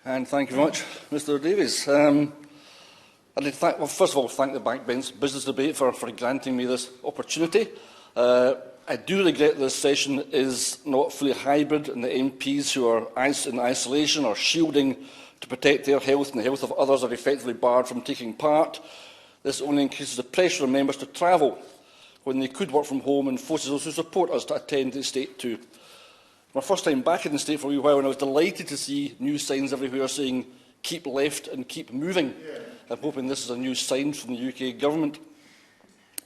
And thank you very much, Mr Davies. I'd like to first of all, thank the Backbench Business Debate for granting me this opportunity. I do regret this session is not fully hybrid, and the MPs who are in isolation or shielding to protect their health and the health of others are effectively barred from taking part. This only increases the pressure on members to travel when they could work from home, and forces those who support us to attend the state too. My first time back in the state for a wee while, and I was delighted to see new signs everywhere saying "keep left" and "keep moving." I'm hoping this is a new sign from the UK government.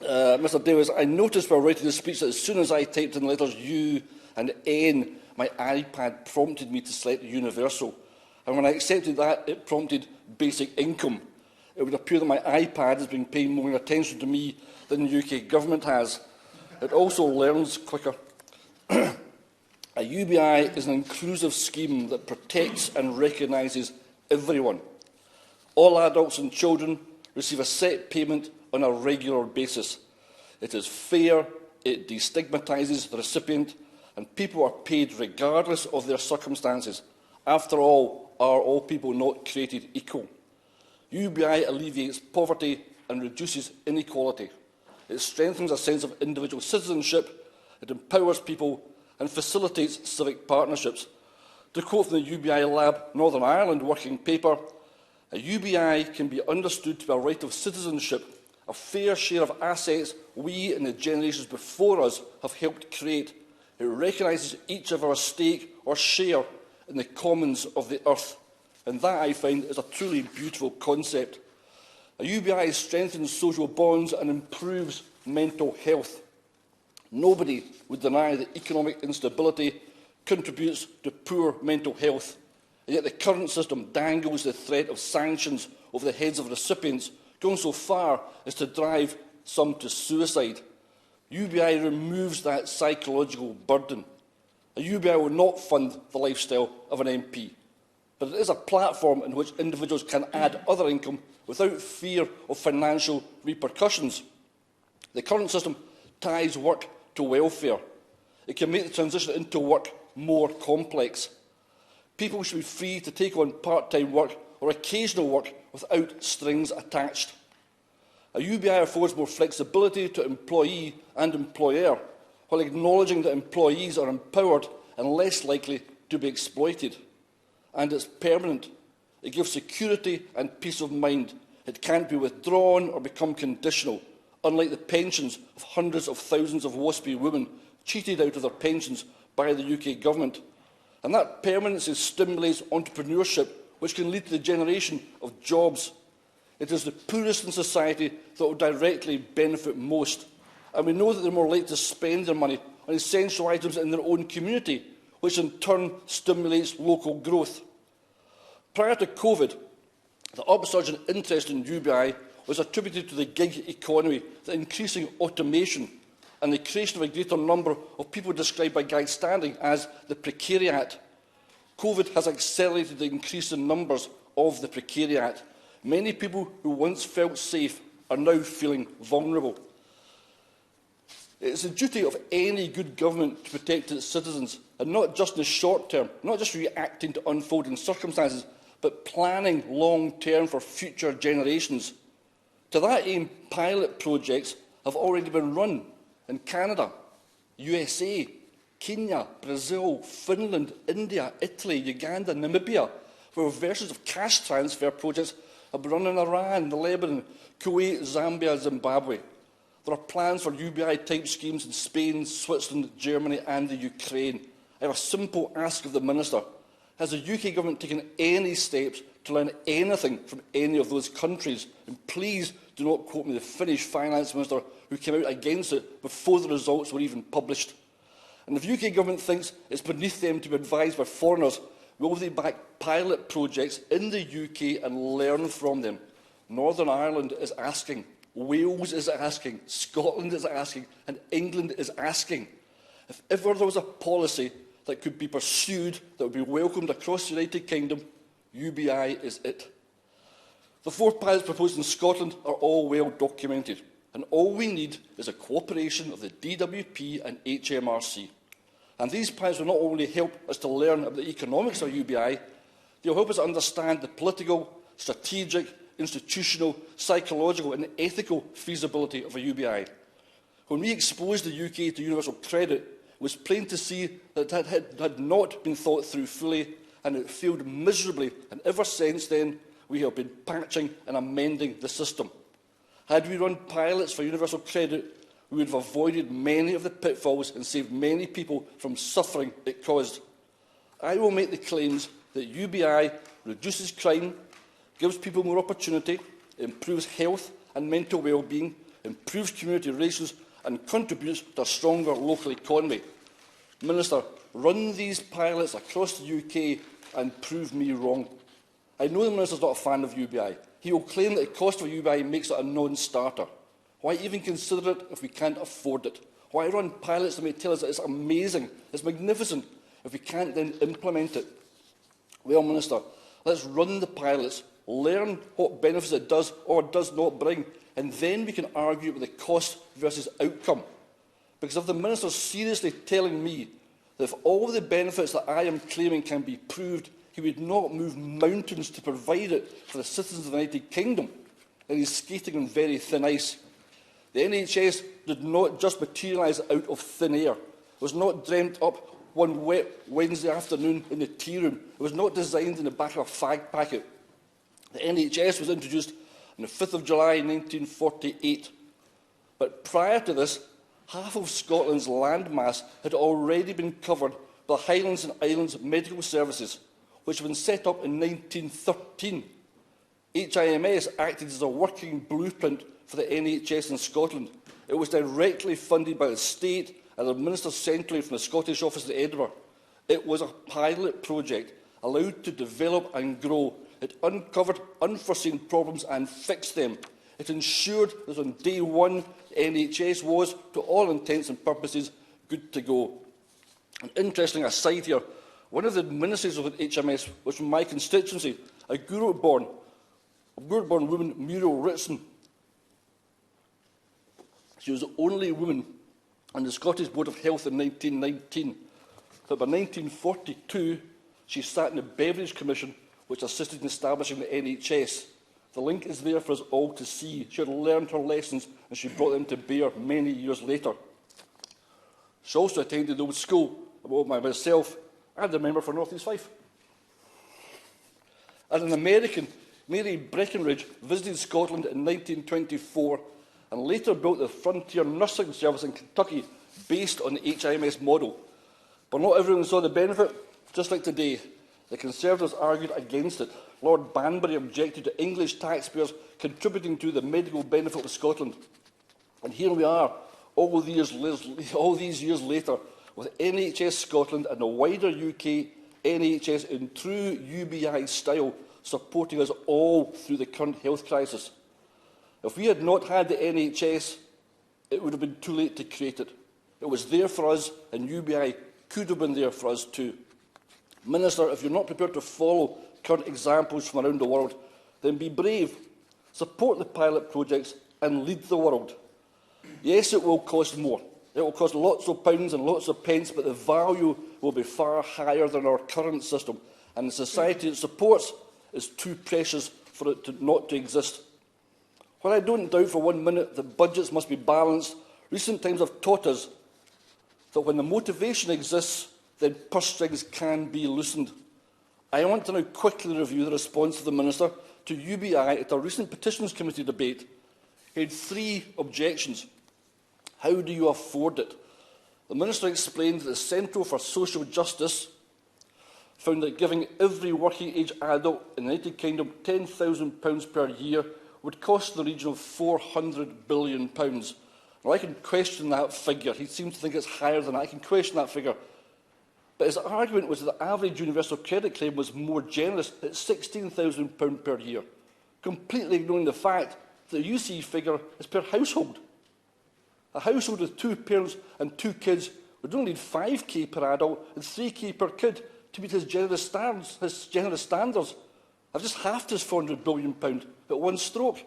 Mr Davies, I noticed while writing the speech that as soon as I typed in the letters U and N, my iPad prompted me to select universal. And when I accepted that, it prompted basic income. It would appear that my iPad has been paying more attention to me than the UK government has. It also learns quicker. A UBI is an inclusive scheme that protects and recognises everyone. All adults and children receive a set payment on a regular basis. It is fair, it destigmatises the recipient, and people are paid regardless of their circumstances. After all, are all people not created equal? UBI alleviates poverty and reduces inequality. It strengthens a sense of individual citizenship, it empowers people and facilitates civic partnerships. To quote from the UBI Lab Northern Ireland working paper, a UBI can be understood to be a right of citizenship, a fair share of assets we and the generations before us have helped create. It recognises each of our stake or share in the commons of the earth, and that, I find, is a truly beautiful concept. A UBI strengthens social bonds and improves mental health. Nobody would deny that economic instability contributes to poor mental health, and yet the current system dangles the threat of sanctions over the heads of recipients, going so far as to drive some to suicide. UBI removes that psychological burden. A UBI will not fund the lifestyle of an MP, but it is a platform in which individuals can add other income without fear of financial repercussions. The current system ties work to welfare. It can make the transition into work more complex. People should be free to take on part-time work or occasional work without strings attached. A UBI affords more flexibility to employee and employer, while acknowledging that employees are empowered and less likely to be exploited. And it's permanent. It gives security and peace of mind. It can't be withdrawn or become conditional, unlike the pensions of hundreds of thousands of waspy women cheated out of their pensions by the UK government. And that permanency stimulates entrepreneurship, which can lead to the generation of jobs. It is the poorest in society that will directly benefit most, and we know that they're more likely to spend their money on essential items in their own community, which in turn stimulates local growth. Prior to COVID, the upsurge in interest in UBI was attributed to the gig economy, the increasing automation, and the creation of a greater number of people described by Guy Standing as the precariat. COVID has accelerated the increase in numbers of the precariat. Many people who once felt safe are now feeling vulnerable. It is the duty of any good government to protect its citizens, and not just in the short term, not just reacting to unfolding circumstances, but planning long-term for future generations. To that aim, pilot projects have already been run in Canada, USA, Kenya, Brazil, Finland, India, Italy, Uganda, Namibia, where versions of cash transfer projects have been run in Iran, Lebanon, Kuwait, Zambia, Zimbabwe. There are plans for UBI-type schemes in Spain, Switzerland, Germany and the Ukraine. I have a simple ask of the Minister. Has the UK government taken any steps to learn anything from any of those countries? And please do not quote me the Finnish Finance Minister who came out against it before the results were even published. And if the UK government thinks it's beneath them to be advised by foreigners, will they back pilot projects in the UK and learn from them? Northern Ireland is asking, Wales is asking, Scotland is asking, and England is asking. If ever there was a policy that could be pursued that would be welcomed across the United Kingdom, UBI is it. The 4 pilots proposed in Scotland are all well documented, and all we need is the cooperation of the DWP and HMRC. And these pilots will not only help us to learn about the economics of UBI, They'll help us understand the political, strategic, institutional, psychological and ethical feasibility of a UBI. When we exposed the UK to universal credit, it was plain to see that it had not been thought through fully, and it failed miserably, and ever since then we have been patching and amending the system. Had we run pilots for universal credit, we would have avoided many of the pitfalls and saved many people from suffering it caused. I will make the claims that UBI reduces crime, gives people more opportunity, improves health and mental well-being, improves community relations and contributes to a stronger local economy. Minister, run these pilots across the UK and prove me wrong. I know the Minister is not a fan of UBI. He will claim that the cost of UBI makes it a non-starter. Why even consider it if we can't afford it? Why run pilots that may tell us that it's amazing, it's magnificent, if we can't then implement it? Well, Minister, let's run the pilots, learn what benefits it does or does not bring, and then we can argue about the cost versus outcome. Because if the Minister is seriously telling me that if all the benefits that I am claiming can be proved, he would not move mountains to provide it for the citizens of the United Kingdom, then he's skating on very thin ice. The NHS did not just materialise out of thin air. It was not dreamt up one wet Wednesday afternoon in the tea room. It was not designed in the back of a fag packet. The NHS was introduced on the 5th of July 1948. But prior to this, half of Scotland's landmass had already been covered by Highlands and Islands Medical Services, which had been set up in 1913. HIMS acted as a working blueprint for the NHS in Scotland. It was directly funded by the state and administered centrally from the Scottish office in Edinburgh. It was a pilot project allowed to develop and grow. It uncovered unforeseen problems and fixed them. It ensured that on day one, the NHS was, to all intents and purposes, good to go. An interesting aside here, one of the administrators of the HMS was from my constituency, a Gurrock-born woman, Muriel Ritson. She was the only woman on the Scottish Board of Health in 1919. But by 1942, she sat in the Beveridge Commission, which assisted in establishing the NHS. The link is there for us all to see. She had learned her lessons and she brought them to bear many years later. She also attended the old school, about myself, and a member for North East Fife. As an American, Mary Breckenridge visited Scotland in 1924 and later built the Frontier Nursing Service in Kentucky based on the HIMS model. But not everyone saw the benefit. Just like today, the Conservatives argued against it. Lord Banbury objected to English taxpayers contributing to the medical benefit of Scotland. And here we are, all these years later, with NHS Scotland and the wider UK NHS in true UBI style, supporting us all through the current health crisis. If we had not had the NHS, it would have been too late to create it. It was there for us, and UBI could have been there for us too. Minister, if you're not prepared to follow current examples from around the world, then be brave, support the pilot projects and lead the world. Yes, it will cost more. It will cost lots of pounds and lots of pence, but the value will be far higher than our current system, and the society it supports is too precious for it not to exist. While I don't doubt for 1 minute that budgets must be balanced, recent times have taught us that when the motivation exists, then purse strings can be loosened. I want to now quickly review the response of the Minister to UBI at a recent Petitions Committee debate. He had 3 objections. How do you afford it? The Minister explained that the Centre for Social Justice found that giving every working-age adult in the United Kingdom £10,000 per year would cost the region of £400 billion. Now, I can question that figure. He seems to think it's higher than that. I can question that figure. But his argument was that the average universal credit claim was more generous at £16,000 per year, completely ignoring the fact that the UC figure is per household. A household with 2 parents and 2 kids would only need £5,000 per adult and £3,000 per kid to meet his generous standards. I've just halved his £400 billion at one stroke.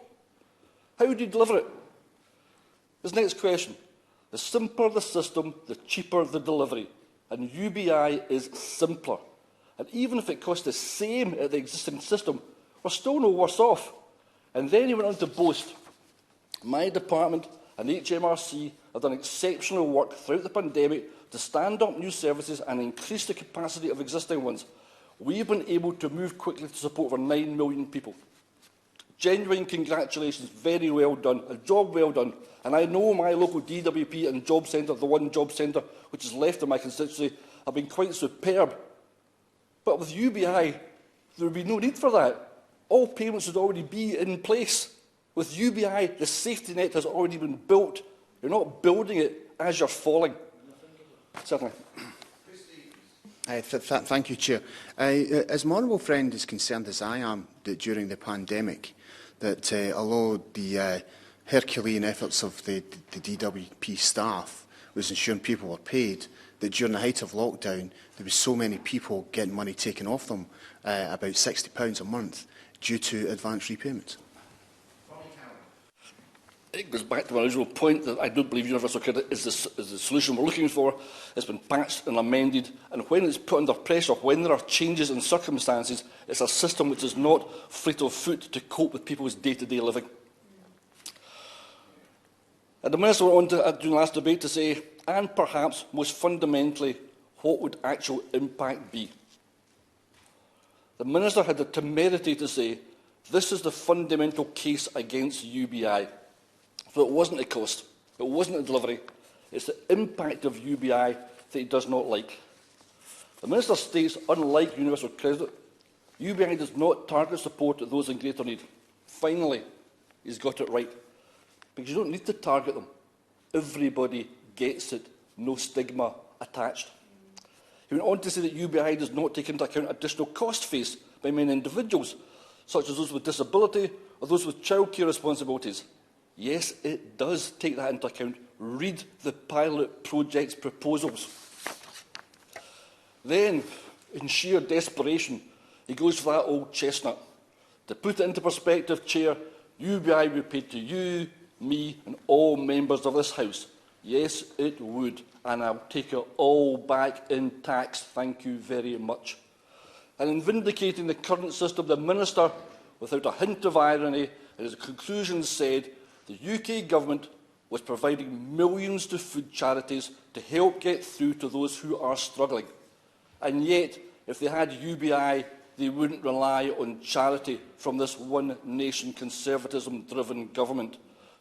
How would you deliver it? His next question. The simpler the system, the cheaper the delivery. And UBI is simpler. And even if it costs the same at the existing system, we're still no worse off. And then he went on to boast, my department and HMRC have done exceptional work throughout the pandemic to stand up new services and increase the capacity of existing ones. We've been able to move quickly to support over 9 million people. Genuine congratulations, very well done, a job well done. And I know my local DWP and job centre, the one job centre which is left in my constituency, have been quite superb. But with UBI, there would be no need for that. All payments would already be in place. With UBI, the safety net has already been built. You're not building it as you're falling. Certainly. Thank you, Chair. As my honourable friend is concerned as I am that during the pandemic, that although the Herculean efforts of the DWP staff was ensuring people were paid, that during the height of lockdown, there were so many people getting money taken off them, about £60 a month, due to advance repayments. It goes back to my original point that I don't believe universal credit is the solution we're looking for. It's been patched and amended, and when it's put under pressure, when there are changes in circumstances, it's a system which is not fleet of foot to cope with people's day-to-day living. And the Minister went on to, during the last debate, to say, and perhaps most fundamentally, what would actual impact be? The Minister had the temerity to say, this is the fundamental case against UBI. So it wasn't the cost, it wasn't the delivery, it's the impact of UBI that he does not like. The Minister states, unlike universal credit, UBI does not target support at those in greater need. Finally, he's got it right. Because you don't need to target them. Everybody gets it, no stigma attached. He went on to say that UBI does not take into account additional costs faced by many individuals, such as those with disability or those with childcare responsibilities. Yes, it does take that into account. Read the pilot project's proposals. Then, in sheer desperation, he goes for that old chestnut. To put it into perspective, Chair, UBI would be paid to you, me and all members of this House. Yes, it would, and I'll take it all back in tax. Thank you very much. And in vindicating the current system, the Minister, without a hint of irony, in his conclusions said the UK Government was providing millions to food charities to help get through to those who are struggling. And yet, if they had UBI, they wouldn't rely on charity from this one-nation conservatism-driven government.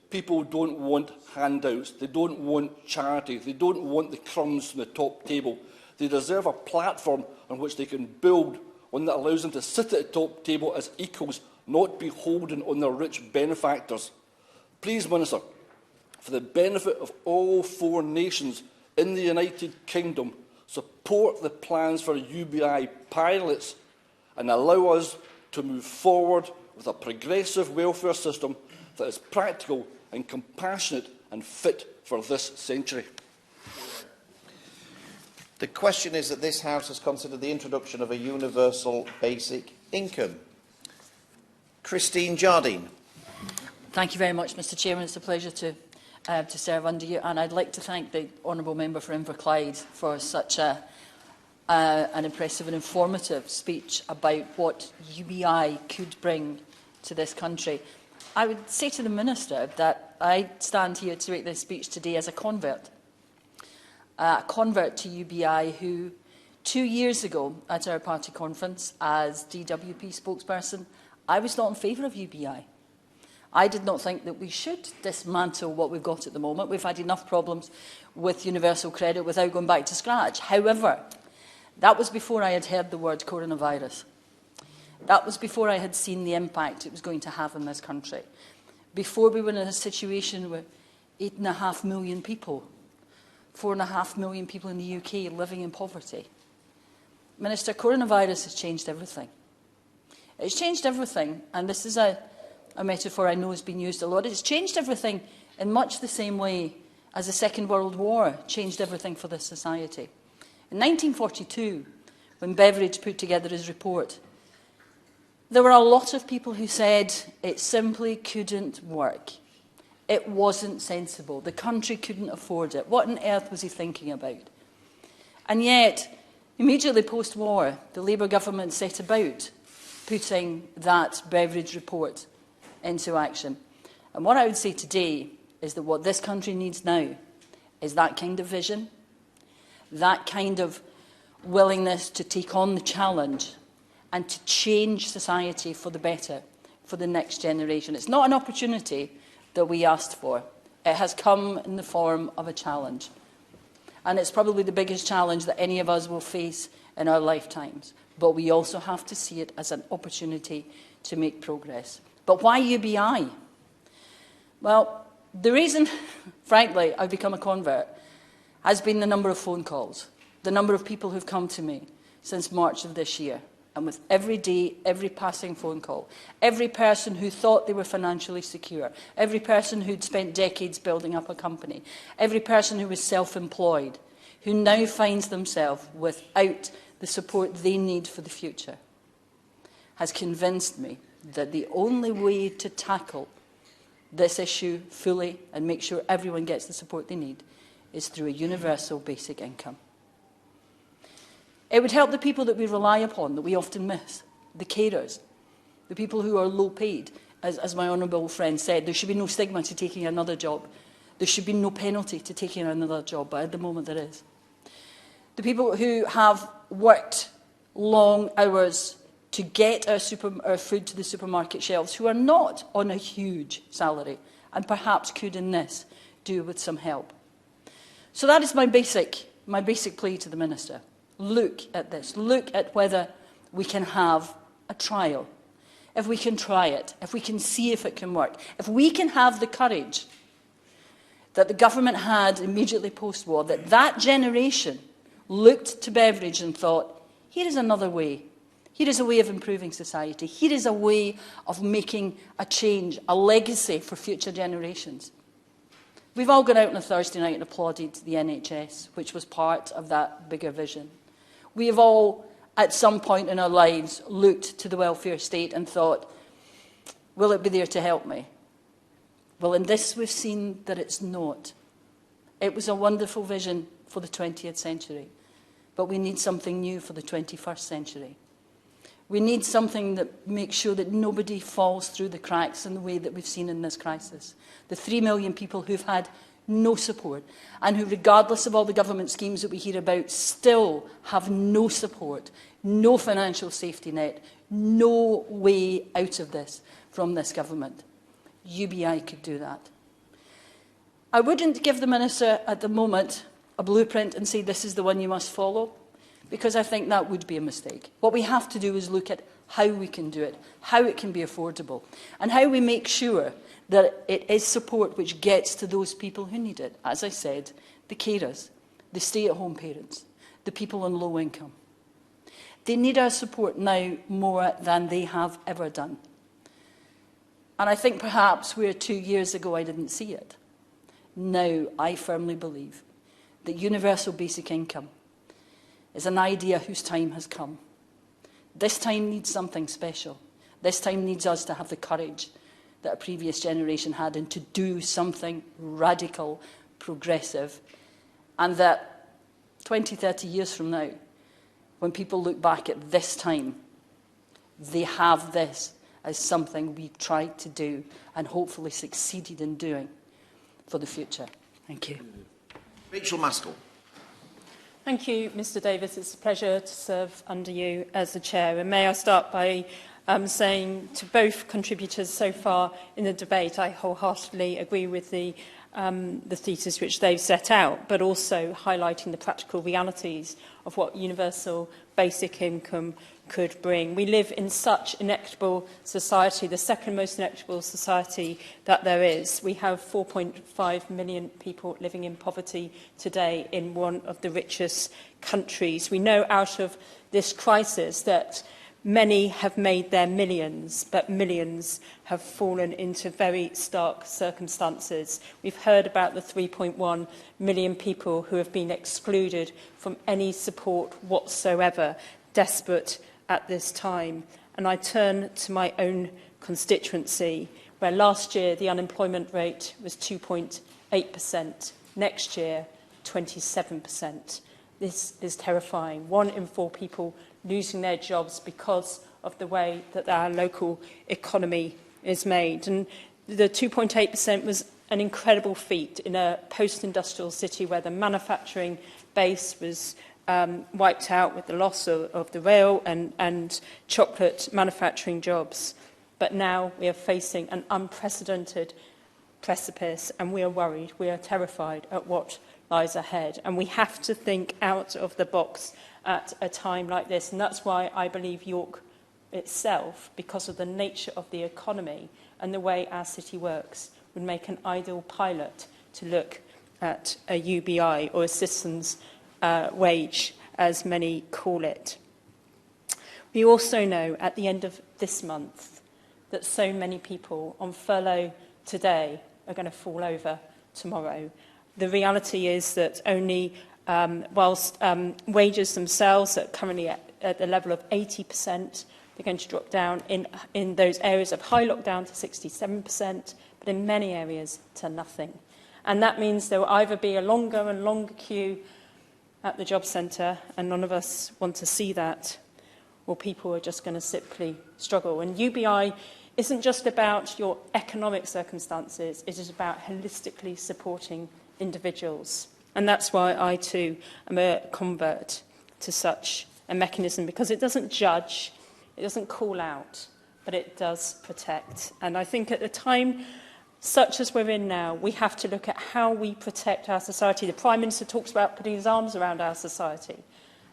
People don't want handouts, they don't want charity, they don't want the crumbs from the top table. They deserve a platform on which they can build, one that allows them to sit at the top table as equals, not beholden on their rich benefactors. Please, Minister, for the benefit of all 4 nations in the United Kingdom, support the plans for UBI pilots and allow us to move forward with a progressive welfare system that is practical and compassionate and fit for this century. The question is that this House has considered the introduction of a universal basic income. Christine Jardine. Thank you very much, Mr Chairman. It's a pleasure to serve under you, and I'd like to thank the Honourable Member for Inverclyde for such an impressive and informative speech about what UBI could bring to this country. I would say to the Minister that I stand here to make this speech today as a convert to UBI who 2 years ago at our party conference as DWP spokesperson, I was not in favour of UBI. I did not think that we should dismantle what we've got at the moment. We've had enough problems with universal credit without going back to scratch. However, that was before I had heard the word coronavirus. That was before I had seen the impact it was going to have in this country. Before we were in a situation where 8.5 million people, 4.5 million people in the UK living in poverty. Minister, coronavirus has changed everything. It's changed everything, and this is a metaphor I know has been used a lot. It's changed everything in much the same way as the Second World War changed everything for this society. In 1942, when Beveridge put together his report, there were a lot of people who said it simply couldn't work. It wasn't sensible. The country couldn't afford it. What on earth was he thinking about? And yet, Immediately post-war, the Labour government set about putting that beverage report into action. And what I would say today is that what this country needs now is that kind of vision, that kind of willingness to take on the challenge and to change society for the better, for the next generation. It's not an opportunity that we asked for. It has come in the form of a challenge. And it's probably the biggest challenge that any of us will face in our lifetimes. But we also have to see it as an opportunity to make progress. But why UBI? Well, the reason, frankly, I've become a convert has been the number of phone calls, the number of people who've come to me since March of this year. And with every day, every passing phone call, every person who thought they were financially secure, every person who'd spent decades building up a company, every person who was self-employed, who now finds themselves without the support they need for the future, has convinced me that the only way to tackle this issue fully and make sure everyone gets the support they need is through a universal basic income. It would help the people that we rely upon, that we often miss, the carers, the people who are low paid. As my honourable friend said, there should be no stigma to taking another job. There should be no penalty to taking another job, but at the moment there is. The people who have worked long hours to get our food to the supermarket shelves, who are not on a huge salary, and perhaps could in this do with some help. So that is my basic plea to the Minister. Look at this. Look at whether we can have a trial. If we can try it, if we can see if it can work, if we can have the courage that the government had immediately post-war, that generation looked to beverage and thought, here is another way. Here is a way of improving society. Here is a way of making a change, a legacy for future generations. We've all gone out on a Thursday night and applauded the NHS, which was part of that bigger vision. We have all, at some point in our lives, looked to the welfare state and thought, will it be there to help me? Well, in this we've seen that it's not. It was a wonderful vision for the 20th century, but we need something new for the 21st century. We need something that makes sure that nobody falls through the cracks in the way that we've seen in this crisis. The 3 million people who've had no support, and who, regardless of all the government schemes that we hear about, still have no support, no financial safety net, no way out of this from this government. UBI could do that. I wouldn't give the Minister at the moment a blueprint and say this is the one you must follow, because I think that would be a mistake. What we have to do is look at how we can do it, how it can be affordable, and how we make sure that it is support which gets to those people who need it. As I said, the carers, the stay-at-home parents, the people on low income. They need our support now more than they have ever done. And I think perhaps where 2 years ago I didn't see it, now I firmly believe that universal basic income is an idea whose time has come. This time needs something special. This time needs us to have the courage that a previous generation had, and to do something radical, progressive, and that 20, 30 years from now, when people look back at this time, they have this as something we tried to do and hopefully succeeded in doing for the future. Thank you. Rachael Maskell. Thank you, Mr Davis. It's a pleasure to serve under you as the Chair. And may I start by saying to both contributors so far in the debate, I wholeheartedly agree with the thesis which they've set out, but also highlighting the practical realities of what universal basic income could bring. We live in such inequitable society, the second most inequitable society that there is. We have 4.5 million people living in poverty today in one of the richest countries. We know out of this crisis that many have made their millions, but millions have fallen into very stark circumstances. We've heard about the 3.1 million people who have been excluded from any support whatsoever, desperate at this time. And I turn to my own constituency, where last year the unemployment rate was 2.8%, next year 27%. this is terrifying. 1 in 4 people losing their jobs because of the way that our local economy is made. And the 2.8% was an incredible feat in a post-industrial city where the manufacturing base was wiped out with the loss of the rail and chocolate manufacturing jobs. But now we are facing an unprecedented precipice, and we are worried, we are terrified at what lies ahead. And we have to think out of the box at a time like this. And that's why I believe York itself, because of the nature of the economy and the way our city works, would make an ideal pilot to look at a UBI, or a citizen's wage, as many call it. We also know at the end of this month that so many people on furlough today are going to fall over tomorrow. The reality is that only whilst wages themselves are currently at the level of 80%, they're going to drop down in those areas of high lockdown to 67%, but in many areas to nothing. And that means there will either be a longer and longer queue at the job centre, and none of us want to see that, or people are just going to simply struggle. And UBI isn't just about your economic circumstances, it is about holistically supporting individuals. And that's why I too am a convert to such a mechanism, because it doesn't judge, it doesn't call out, but it does protect. And I think at the time such as we're in now, we have to look at how we protect our society. The Prime Minister talks about putting his arms around our society,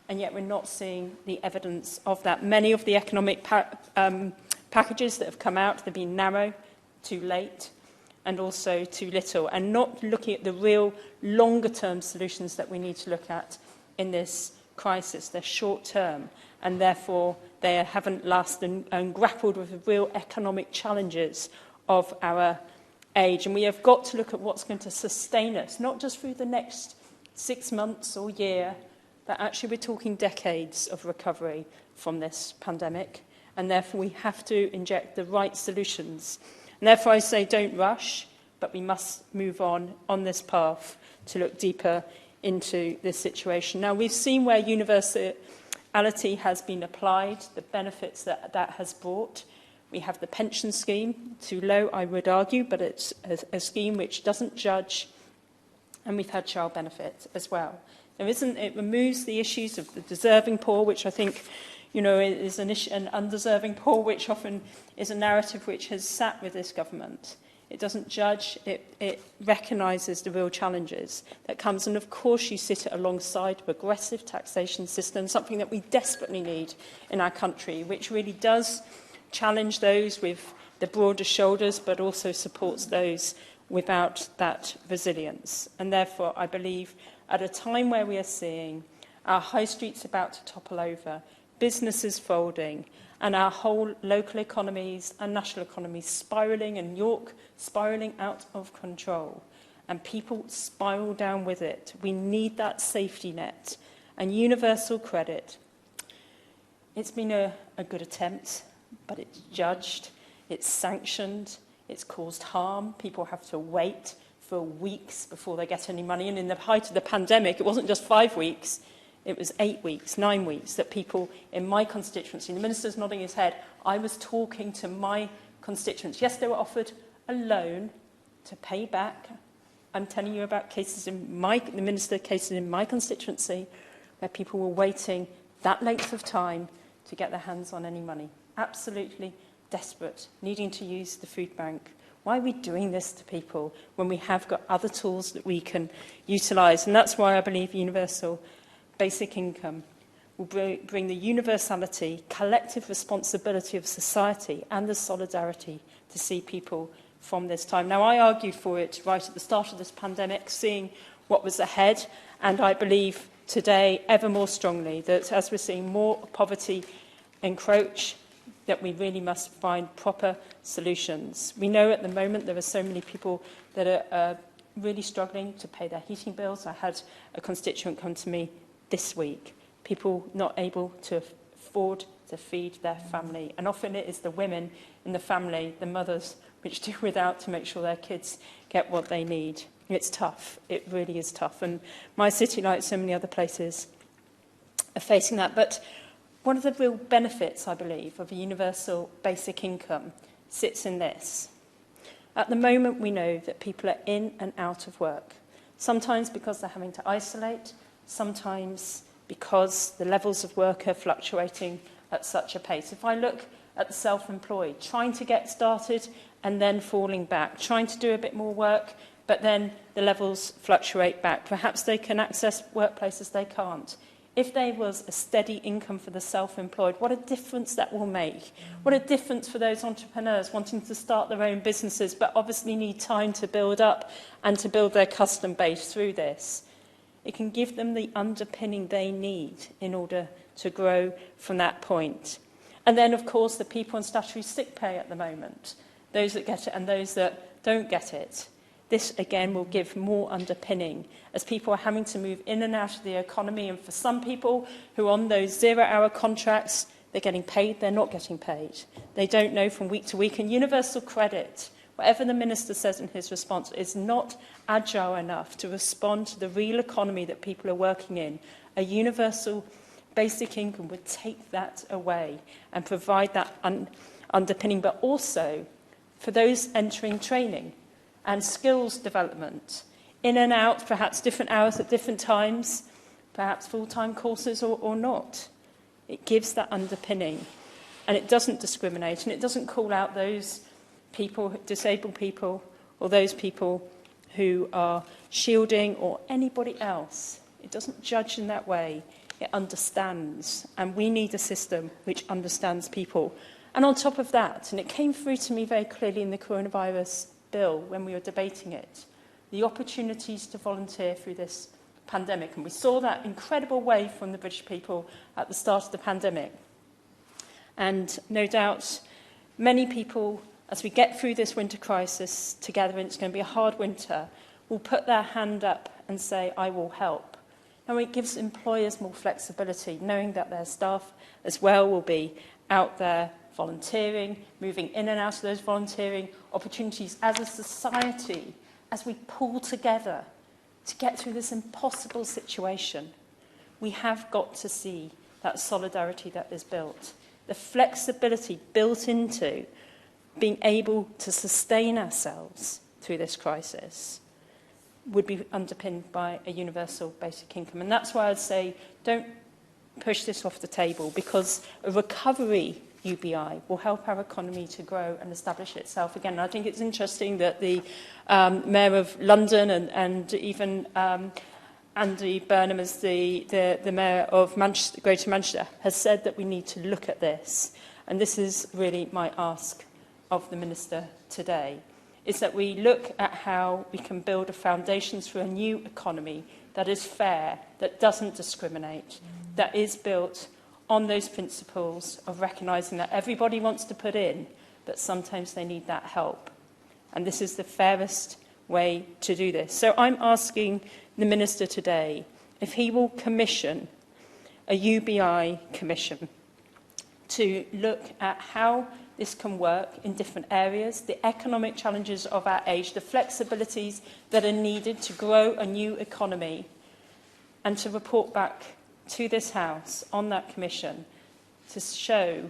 and yet we're not seeing the evidence of that. Many of the economic packages that have come out have been narrow, too late, and also too little, and not looking at the real longer-term solutions that we need to look at in this crisis. They're short-term, and therefore they haven't lasted and grappled with the real economic challenges of our age. And we have got to look at what's going to sustain us, not just through the next 6 months or year, but actually we're talking decades of recovery from this pandemic. And therefore we have to inject the right solutions. And therefore I say don't rush, but we must move on this path to look deeper into this situation. Now, we've seen where universality has been applied, the benefits that that has brought. We have the pension scheme, too low, I would argue, but it's a scheme which doesn't judge, and we've had child benefit as well. It removes the issues of the deserving poor, which I think, is an undeserving poor, which often is a narrative which has sat with this government. It doesn't judge, it recognises the real challenges that comes. And of course you sit it alongside a progressive taxation system, something that we desperately need in our country, which really does challenge those with the broader shoulders, but also supports those without that resilience. And therefore, I believe, at a time where we are seeing our high streets about to topple over, businesses folding, and our whole local economies and national economies spiralling, and York spiralling out of control, and people spiral down with it, we need that safety net and universal credit. It's been a good attempt, but it's judged, it's sanctioned, it's caused harm. People have to wait for weeks before they get any money. And in the height of the pandemic, it wasn't just 5 weeks, it was 8 weeks, 9 weeks that people in my constituency, the Minister's nodding his head, I was talking to my constituents. Yes, they were offered a loan to pay back. I'm telling you about cases the Minister cases in my constituency where people were waiting that length of time to get their hands on any money. Absolutely desperate, needing to use the food bank. Why are we doing this to people when we have got other tools that we can utilise? And that's why I believe universal basic income will bring the universality, collective responsibility of society and the solidarity to see people from this time. Now, I argued for it right at the start of this pandemic, seeing what was ahead, and I believe today ever more strongly that as we're seeing more poverty encroach, that we really must find proper solutions. We know at the moment there are so many people that are really struggling to pay their heating bills. I had a constituent come to me this week, people not able to afford to feed their family. And often it is the women in the family, the mothers, which do without to make sure their kids get what they need. It's tough. It really is tough. And my city, like so many other places, facing that. But one of the real benefits, I believe, of a universal basic income sits in this. At the moment, we know that people are in and out of work, sometimes because they're having to isolate, sometimes because the levels of work are fluctuating at such a pace. If I look at the self-employed, trying to get started and then falling back, trying to do a bit more work, but then the levels fluctuate back. Perhaps they can access workplaces they can't. If there was a steady income for the self-employed, what a difference that will make. What a difference for those entrepreneurs wanting to start their own businesses, but obviously need time to build up and to build their custom base through this. It can give them the underpinning they need in order to grow from that point. And then, of course, the people on statutory sick pay at the moment, those that get it and those that don't get it. This, again, will give more underpinning as people are having to move in and out of the economy. And for some people who are on those zero-hour contracts, they're getting paid, they're not getting paid. They don't know from week to week. And universal credit, whatever the Minister says in his response, is not agile enough to respond to the real economy that people are working in. A universal basic income would take that away and provide that underpinning, but also for those entering training and skills development, in and out, perhaps different hours at different times, perhaps full-time courses or not. It gives that underpinning, and it doesn't discriminate, and it doesn't call out those people, disabled people, or those people who are shielding, or anybody else. It doesn't judge in that way. It understands, and we need a system which understands people. And on top of that, and it came through to me very clearly in the coronavirus bill when we were debating it, the opportunities to volunteer through this pandemic. And we saw that incredible wave from the British people at the start of the pandemic. And no doubt, many people, as we get through this winter crisis together, and it's going to be a hard winter, will put their hand up and say, I will help. Now, it gives employers more flexibility, knowing that their staff as well will be out there volunteering, moving in and out of those volunteering opportunities as a society, as we pull together to get through this impossible situation. We have got to see that solidarity that is built, the flexibility built into being able to sustain ourselves through this crisis would be underpinned by a universal basic income. And that's why I'd say don't push this off the table, because a recovery UBI will help our economy to grow and establish itself again. And I think it's interesting that the Mayor of London and even Andy Burnham, as the Mayor of Manchester, Greater Manchester, has said that we need to look at this. And this is really my ask of the Minister today, is that we look at how we can build a foundations for a new economy that is fair, that doesn't discriminate, that is built on those principles of recognising that everybody wants to put in, but sometimes they need that help. And this is the fairest way to do this. So I'm asking the Minister today if he will commission a UBI commission to look at how this can work in different areas, the economic challenges of our age, the flexibilities that are needed to grow a new economy, and to report back to this House on that commission to show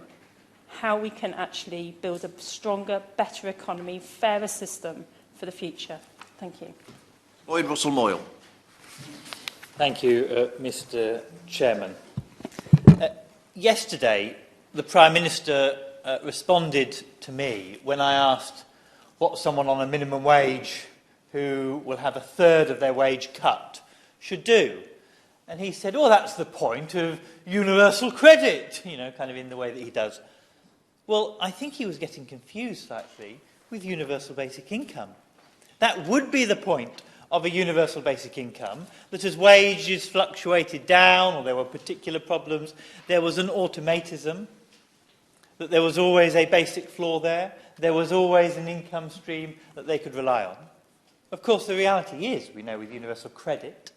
how we can actually build a stronger, better economy, fairer system for the future. Thank you. Lloyd Russell-Moyle. Thank you, Mr. Chairman. Yesterday, the Prime Minister responded to me when I asked what someone on a minimum wage who will have a third of their wage cut should do. And he said, oh, that's the point of universal credit, you know, kind of in the way that he does. Well, I think he was getting confused slightly with universal basic income. That would be the point of a universal basic income, that as wages fluctuated down or there were particular problems, there was an automatism, that there was always a basic floor there was always an income stream that they could rely on. Of course, the reality is, we know with universal credit,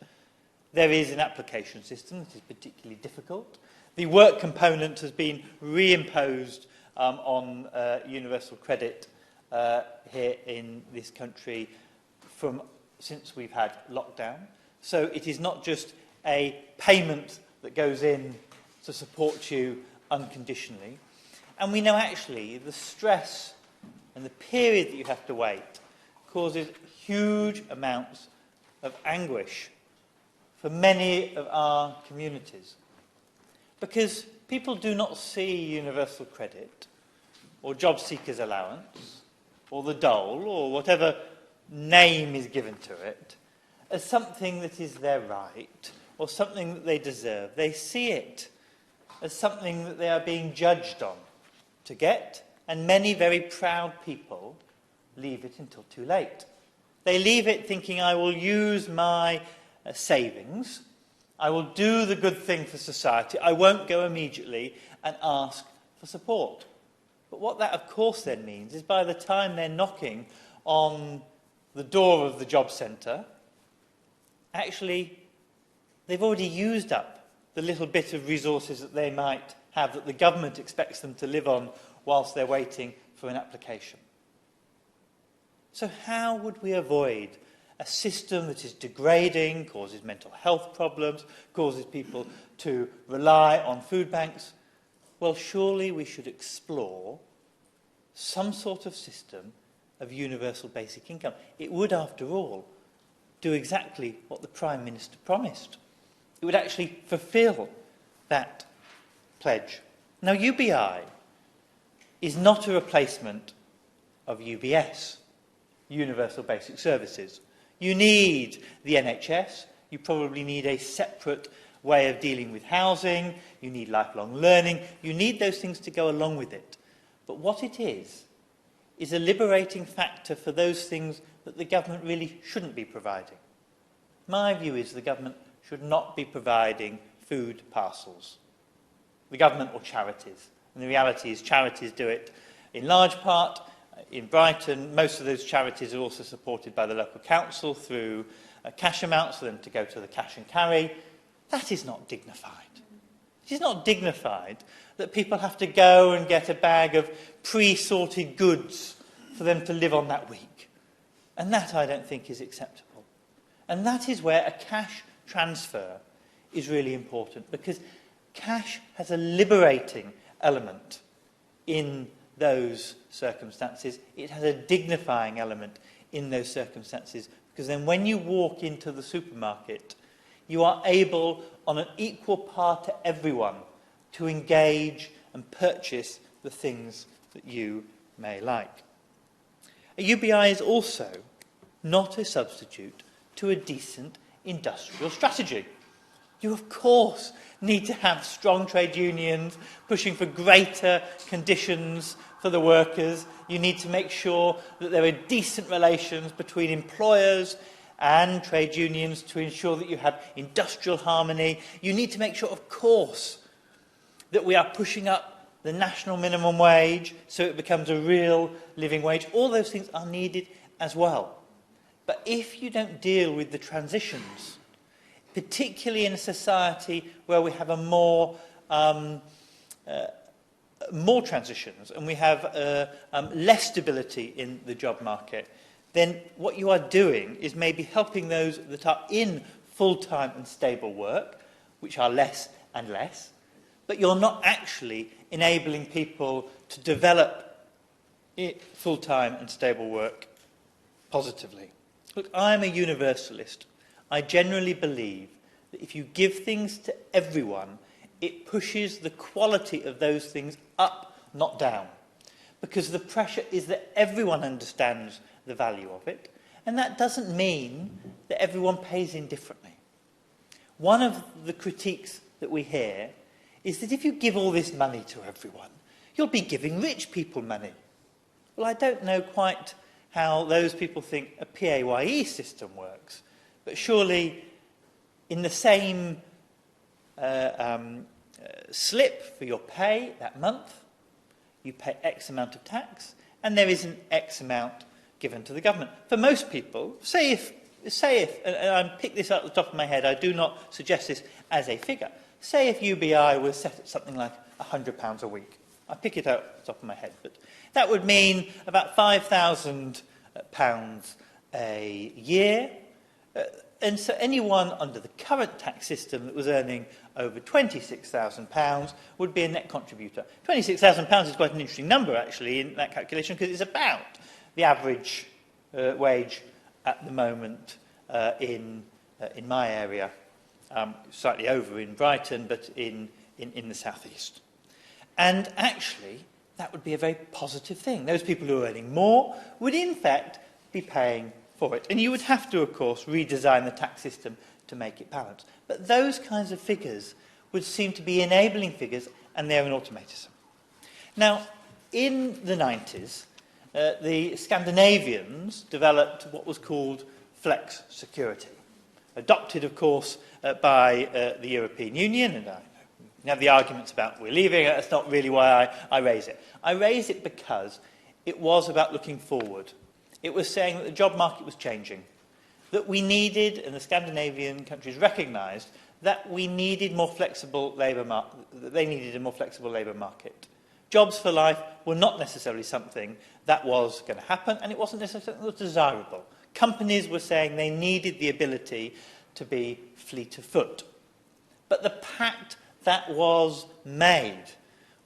there is an application system that is particularly difficult. The work component has been reimposed on universal credit here in this country since we've had lockdown. So it is not just a payment that goes in to support you unconditionally. And we know actually the stress and the period that you have to wait causes huge amounts of anguish for many of our communities. Because people do not see universal credit or job seekers allowance or the dole or whatever name is given to it as something that is their right or something that they deserve. They see it as something that they are being judged on to get, and many very proud people leave it until too late. They leave it thinking, I will use my savings, I will do the good thing for society, I won't go immediately and ask for support. But what that, of course, then means is by the time they're knocking on the door of the job centre, actually, they've already used up the little bit of resources that they might have that the government expects them to live on whilst they're waiting for an application. So how would we avoid a system that is degrading, causes mental health problems, causes people to rely on food banks? Well, surely we should explore some sort of system of universal basic income. It would, after all, do exactly what the Prime Minister promised. It would actually fulfil that pledge. Now, UBI is not a replacement of UBS, Universal Basic Services. You need the NHS, you probably need a separate way of dealing with housing, you need lifelong learning, you need those things to go along with it. But what it is a liberating factor for those things that the government really shouldn't be providing. My view is the government should not be providing food parcels. The government or charities. And the reality is charities do it in large part. In Brighton, most of those charities are also supported by the local council through cash amounts for them to go to the cash and carry. That is not dignified. It is not dignified that people have to go and get a bag of pre-sorted goods for them to live on that week. And that, I don't think, is acceptable. And that is where a cash transfer is really important, because cash has a liberating element in those circumstances. It has a dignifying element in those circumstances, because then when you walk into the supermarket, you are able, on an equal par to everyone, to engage and purchase the things that you may like. A UBI is also not a substitute to a decent industrial strategy. You, of course, need to have strong trade unions pushing for greater conditions for the workers. You need to make sure that there are decent relations between employers and trade unions to ensure that you have industrial harmony. You need to make sure, of course, that we are pushing up the national minimum wage so it becomes a real living wage. All those things are needed as well. But if you don't deal with the transitions, particularly in a society where we have more transitions and we have less stability in the job market, then what you are doing is maybe helping those that are in full-time and stable work, which are less and less, but you're not actually enabling people to develop full-time and stable work positively. Look, I'm a universalist. I generally believe that if you give things to everyone, it pushes the quality of those things up, not down. Because the pressure is that everyone understands the value of it, and that doesn't mean that everyone pays in differently. One of the critiques that we hear is that if you give all this money to everyone, you'll be giving rich people money. Well, I don't know quite how those people think a PAYE system works, but surely in the same slip for your pay that month, you pay X amount of tax, and there is an X amount given to the government. For most people, say if, and I pick this up at the top of my head, I do not suggest this as a figure, say if UBI was set at something like £100 a week. I pick it out at the top of my head, but that would mean about £5,000 a year. And so anyone under the current tax system that was earning over £26,000 would be a net contributor. £26,000 is quite an interesting number, actually, in that calculation, because it's about the average wage at the moment in my area, slightly over in Brighton, but in the southeast. And actually, that would be a very positive thing. Those people who are earning more would, in fact, be paying for it. And you would have to, of course, redesign the tax system to make it balance. But those kinds of figures would seem to be enabling figures, and they're an automatism. Now, in the 90s, the Scandinavians developed what was called flex security, adopted, of course, by the European Union, and you have the arguments about we're leaving. That's not really why I raise it. I raise it because it was about looking forward. It was saying that the job market was changing, that we needed, and the Scandinavian countries recognised, that we needed more flexible labour market. They needed a more flexible labour market. Jobs for life were not necessarily something that was going to happen, and it wasn't necessarily something that was desirable. Companies were saying they needed the ability to be fleet of foot. But the pact that was made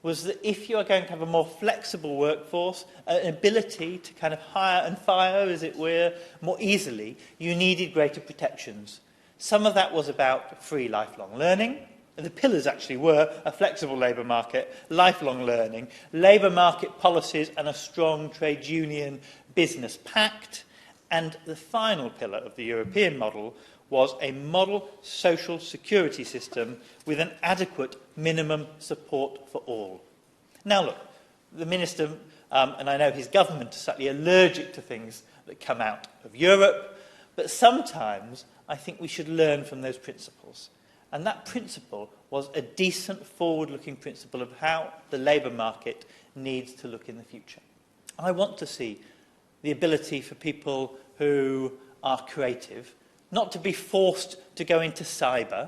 was that if you are going to have a more flexible workforce, an ability to kind of hire and fire, as it were, more easily, you needed greater protections. Some of that was about free lifelong learning. The pillars actually were a flexible labour market, lifelong learning, labour market policies and a strong trade union business pact. And the final pillar of the European model was a model social security system with an adequate minimum support for all. Now look, the Minister, and I know his government, is slightly allergic to things that come out of Europe, but sometimes I think we should learn from those principles. And that principle was a decent forward-looking principle of how the labour market needs to look in the future. I want to see the ability for people who are creative not to be forced to go into cyber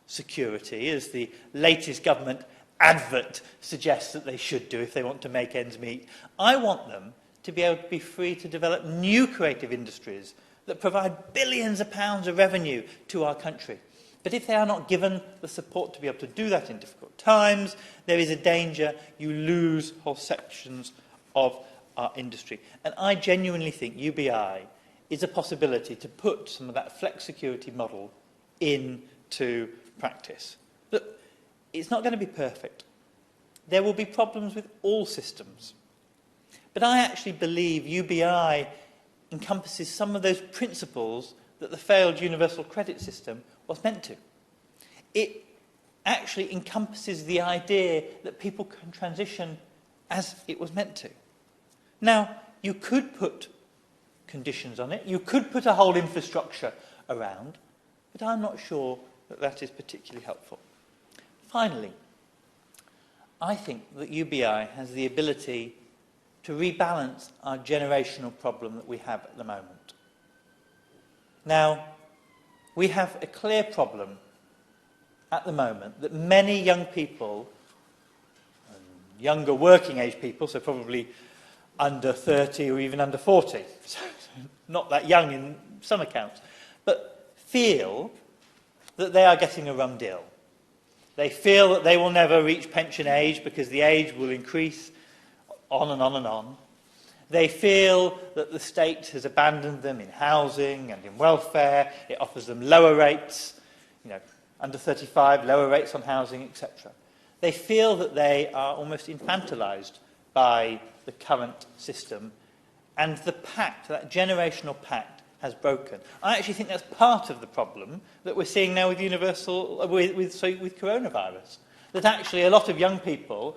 security, as the latest government advert suggests that they should do if they want to make ends meet. I want them to be able to be free to develop new creative industries that provide billions of pounds of revenue to our country. But if they are not given the support to be able to do that in difficult times, there is a danger you lose whole sections of our industry. And I genuinely think UBI is a possibility to put some of that flex security model into practice. Look, it's not going to be perfect. There will be problems with all systems. But I actually believe UBI encompasses some of those principles that the failed universal credit system was meant to. It actually encompasses the idea that people can transition as it was meant to. Now, you could put conditions on it, you could put a whole infrastructure around, but I'm not sure that that is particularly helpful. Finally, I think that UBI has the ability to rebalance our generational problem that we have at the moment. Now, we have a clear problem at the moment that many young people, and younger working age people, so probably under 30 or even under 40, so not that young in some accounts, but feel that they are getting a rum deal. They feel that they will never reach pension age because the age will increase on and on and on. They feel that the state has abandoned them in housing and in welfare. It offers them lower rates, under 35, lower rates on housing, etc. They feel that they are almost infantilized by the current system, and the pact, that generational pact, has broken. I actually think that's part of the problem that we're seeing now with with coronavirus. That actually a lot of young people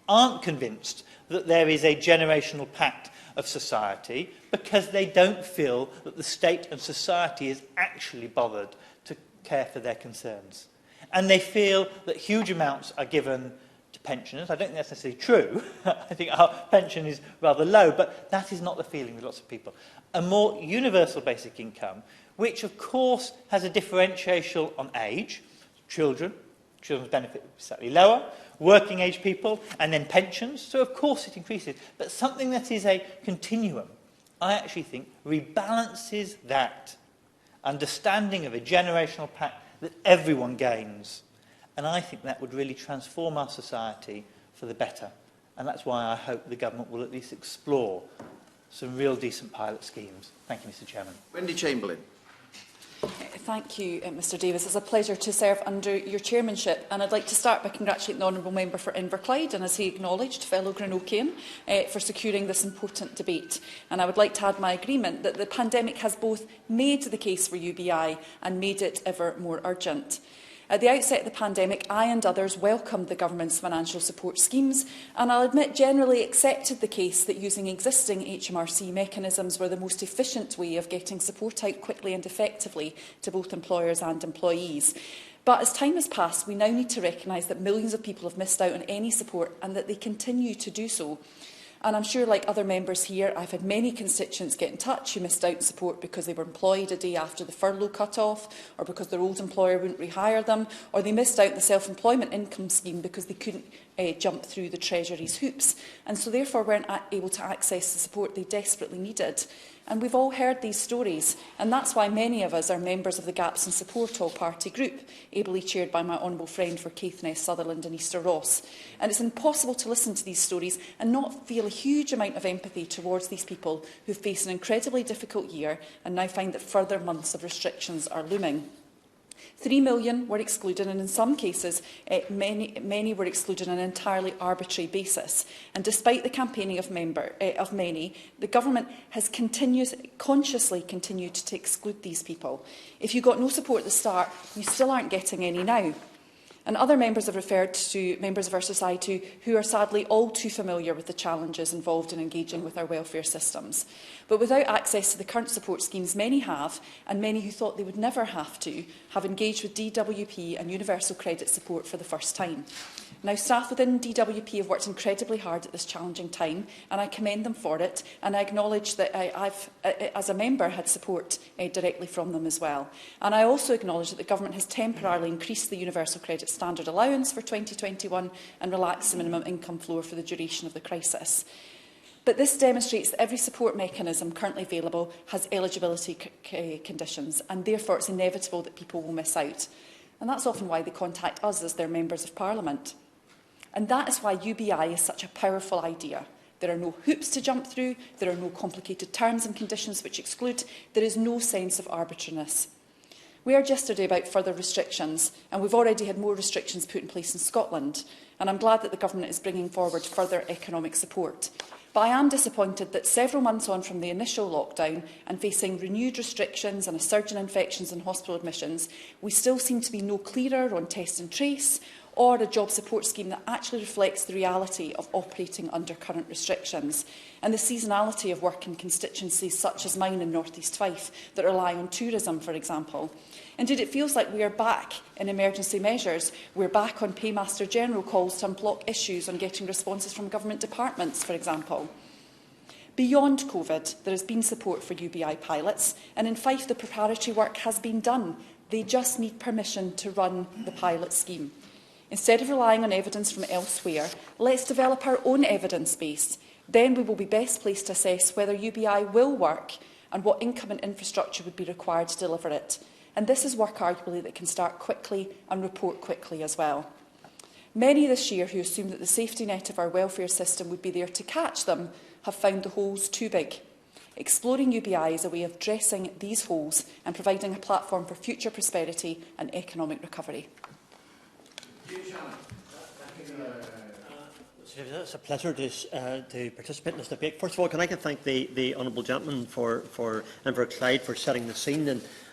aren't convinced that there is a generational pact of society because they don't feel that the state and society is actually bothered to care for their concerns. And they feel that huge amounts are given to pensioners. I don't think that's necessarily true. I think our pension is rather low, but that is not the feeling with lots of people. A more universal basic income, which of course has a differential on age, children's benefit would be slightly lower, working age people, and then pensions, so of course it increases. But something that is a continuum, I actually think, rebalances that understanding of a generational pact that everyone gains. And I think that would really transform our society for the better. And that's why I hope the government will at least explore some real decent pilot schemes. Thank you, Mr. Chairman. Wendy Chamberlain. Thank you, Mr Davis. It's a pleasure to serve under your chairmanship, and I'd like to start by congratulating the Honourable Member for Inverclyde and, as he acknowledged, fellow Greenokian for securing this important debate. And I would like to add my agreement that the pandemic has both made the case for UBI and made it ever more urgent. At the outset of the pandemic, I and others welcomed the government's financial support schemes, and I'll admit generally accepted the case that using existing HMRC mechanisms were the most efficient way of getting support out quickly and effectively to both employers and employees. But as time has passed, we now need to recognise that millions of people have missed out on any support and that they continue to do so. And I'm sure, like other members here, I've had many constituents get in touch who missed out on support because they were employed a day after the furlough cut-off, or because their old employer wouldn't rehire them, or they missed out on the self-employment income scheme because they couldn't jump through the Treasury's hoops, and so therefore weren't able to access the support they desperately needed. And we've all heard these stories, and that's why many of us are members of the Gaps in Support All-Party Group, ably chaired by my honourable friend for Caithness, Sutherland and Easter Ross. And it's impossible to listen to these stories and not feel a huge amount of empathy towards these people who face an incredibly difficult year and now find that further months of restrictions are looming. 3 million were excluded, and in some cases, many were excluded on an entirely arbitrary basis. And despite the campaigning of many, the government has consciously continued to exclude these people. If you got no support at the start, you still aren't getting any now. And other members have referred to members of our society who are sadly all too familiar with the challenges involved in engaging with our welfare systems. But without access to the current support schemes, many have, and many who thought they would never have engaged with DWP and universal credit support for the first time. Now, staff within DWP have worked incredibly hard at this challenging time, and I commend them for it, and I acknowledge that I've, as a member, had support directly from them as well. And I also acknowledge that the government has temporarily increased the universal credit standard allowance for 2021 and relaxed the minimum income floor for the duration of the crisis. But this demonstrates that every support mechanism currently available has eligibility conditions, and therefore it's inevitable that people will miss out. And that's often why they contact us as their members of Parliament. And that is why UBI is such a powerful idea. There are no hoops to jump through, there are no complicated terms and conditions which exclude, there is no sense of arbitrariness. We heard yesterday about further restrictions, and we've already had more restrictions put in place in Scotland, and I'm glad that the government is bringing forward further economic support. But I am disappointed that several months on from the initial lockdown and facing renewed restrictions and a surge in infections and hospital admissions, we still seem to be no clearer on test and trace, or a job support scheme that actually reflects the reality of operating under current restrictions and the seasonality of work in constituencies such as mine in North East Fife that rely on tourism, for example. Indeed, it feels like we are back in emergency measures. We're back on Paymaster General calls to unblock issues on getting responses from government departments, for example. Beyond COVID, there has been support for UBI pilots, and in Fife the preparatory work has been done. They just need permission to run the pilot scheme. Instead of relying on evidence from elsewhere, let's develop our own evidence base. Then we will be best placed to assess whether UBI will work and what income and infrastructure would be required to deliver it. And this is work, arguably, that can start quickly and report quickly as well. Many this year who assumed that the safety net of our welfare system would be there to catch them have found the holes too big. Exploring UBI is a way of dressing these holes and providing a platform for future prosperity and economic recovery. It's a pleasure to participate in this debate. First of all, can I thank the honourable gentleman for Inverclyde for setting the scene,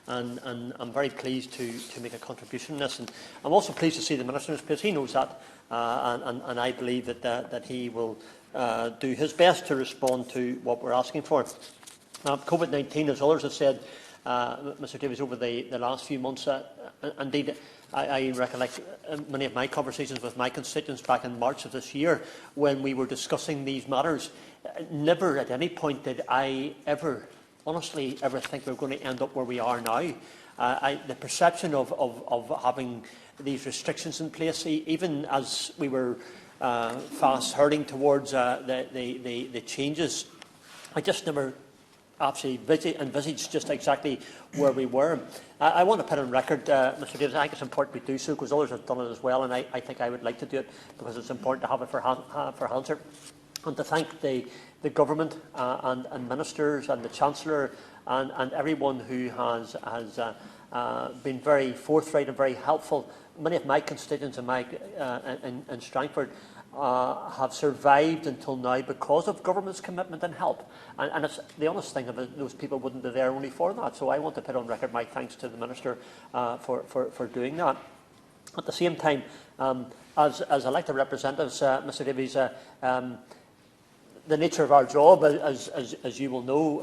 and I'm very pleased to make a contribution in this. And I'm also pleased to see the Minister in his place. He knows that, and I believe that he will do his best to respond to what we're asking for. COVID-19, as others have said, Mr Davies, over the last few months, indeed, I recollect many of my conversations with my constituents back in March of this year when we were discussing these matters. Never at any point did I honestly ever think we were going to end up where we are now. The perception of having these restrictions in place, even as we were fast hurrying towards the changes, I absolutely envisaged just exactly where we were. I want to put on record, Mr Davis, I think it's important we do so because others have done it as well, and I think I would like to do it because it's important to have it for answer. And to thank the government and ministers and the Chancellor and everyone who has been very forthright and very helpful. Many of my constituents in Strangford have survived until now because of government's commitment and help. And it's the honest thing of it, those people wouldn't be there only for that. So I want to put on record my thanks to the Minister for doing that. At the same time, as elected representatives, Mr Davies, the nature of our job, as you will know,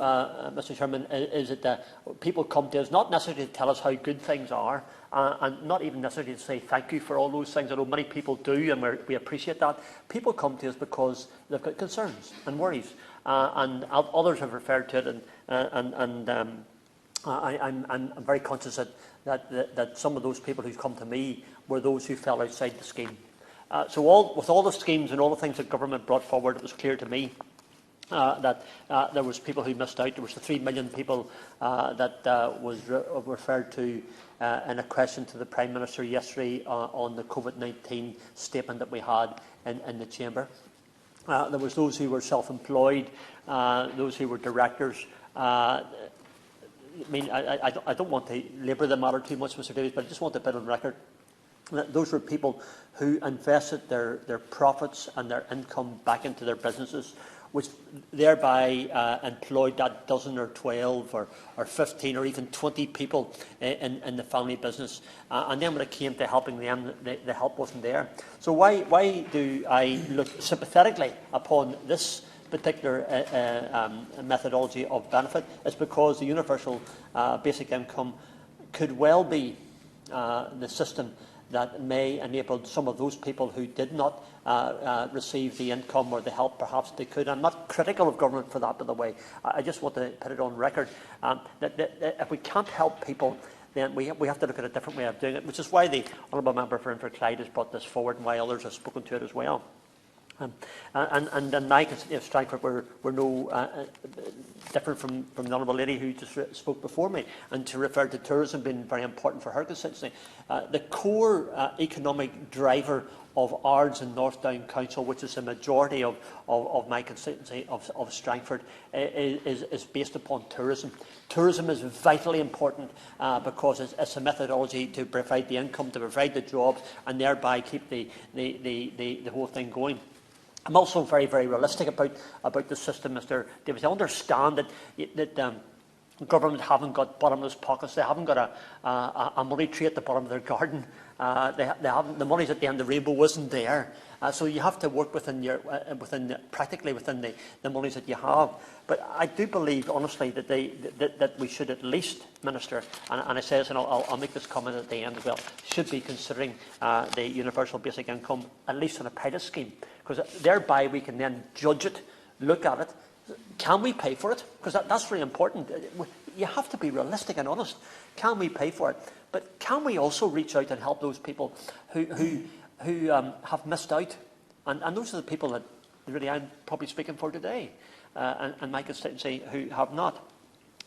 Mr Chairman, is that people come to us not necessarily to tell us how good things are, and not even necessarily to say thank you for all those things. I know many people do, and we appreciate that. People come to us because they've got concerns and worries, and others have referred to it, and I'm very conscious that some of those people who come to me were those who fell outside the scheme. So with all the schemes and all the things that government brought forward, it was clear to me that there was people who missed out. There was the 3 million people that was referred to in a question to the Prime Minister yesterday on the COVID-19 statement that we had in the Chamber. There was those who were self-employed, those who were directors. I don't want to labour the matter too much, Mr Davies, but I just want to put on record that those were people who invested their profits and their income back into their businesses, which thereby employed that dozen or 12 or 15 or even 20 people in the family business. And then when it came to helping them, the help wasn't there. So why do I look sympathetically upon this particular methodology of benefit? It's because the universal basic income could well be the system that may enable some of those people who did not receive the income or the help perhaps they could. I'm not critical of government for that, by the way. I just want to put it on record that if we can't help people, then we have to look at a different way of doing it, which is why the Honourable Member for Inverclyde has brought this forward and why others have spoken to it as well. And in my constituency of Strangford, we're no different from the Honourable Lady who just spoke before me, and to refer to tourism being very important for her constituency. The core economic driver of Ards and North Down Council, which is the majority of my constituency of Strangford, is based upon tourism. Tourism is vitally important because it's a methodology to provide the income, to provide the jobs, and thereby keep the whole thing going. I'm also very, very realistic about the system, Mr Davies. I understand that government haven't got bottomless pockets. They haven't got a money tree at the bottom of their garden. They haven't. The money's at the end of the rainbow isn't there. So you have to work practically within the monies that you have. But I do believe, honestly, that we should at least, Minister, and I say this, and I'll make this comment at the end as well, should be considering the universal basic income at least on a pilot scheme, because thereby we can then judge it, look at it. Can we pay for it? Because that's really important. You have to be realistic and honest. Can we pay for it? But can we also reach out and help those people who have missed out? And those are the people that really I'm probably speaking for today, and my constituency who have not.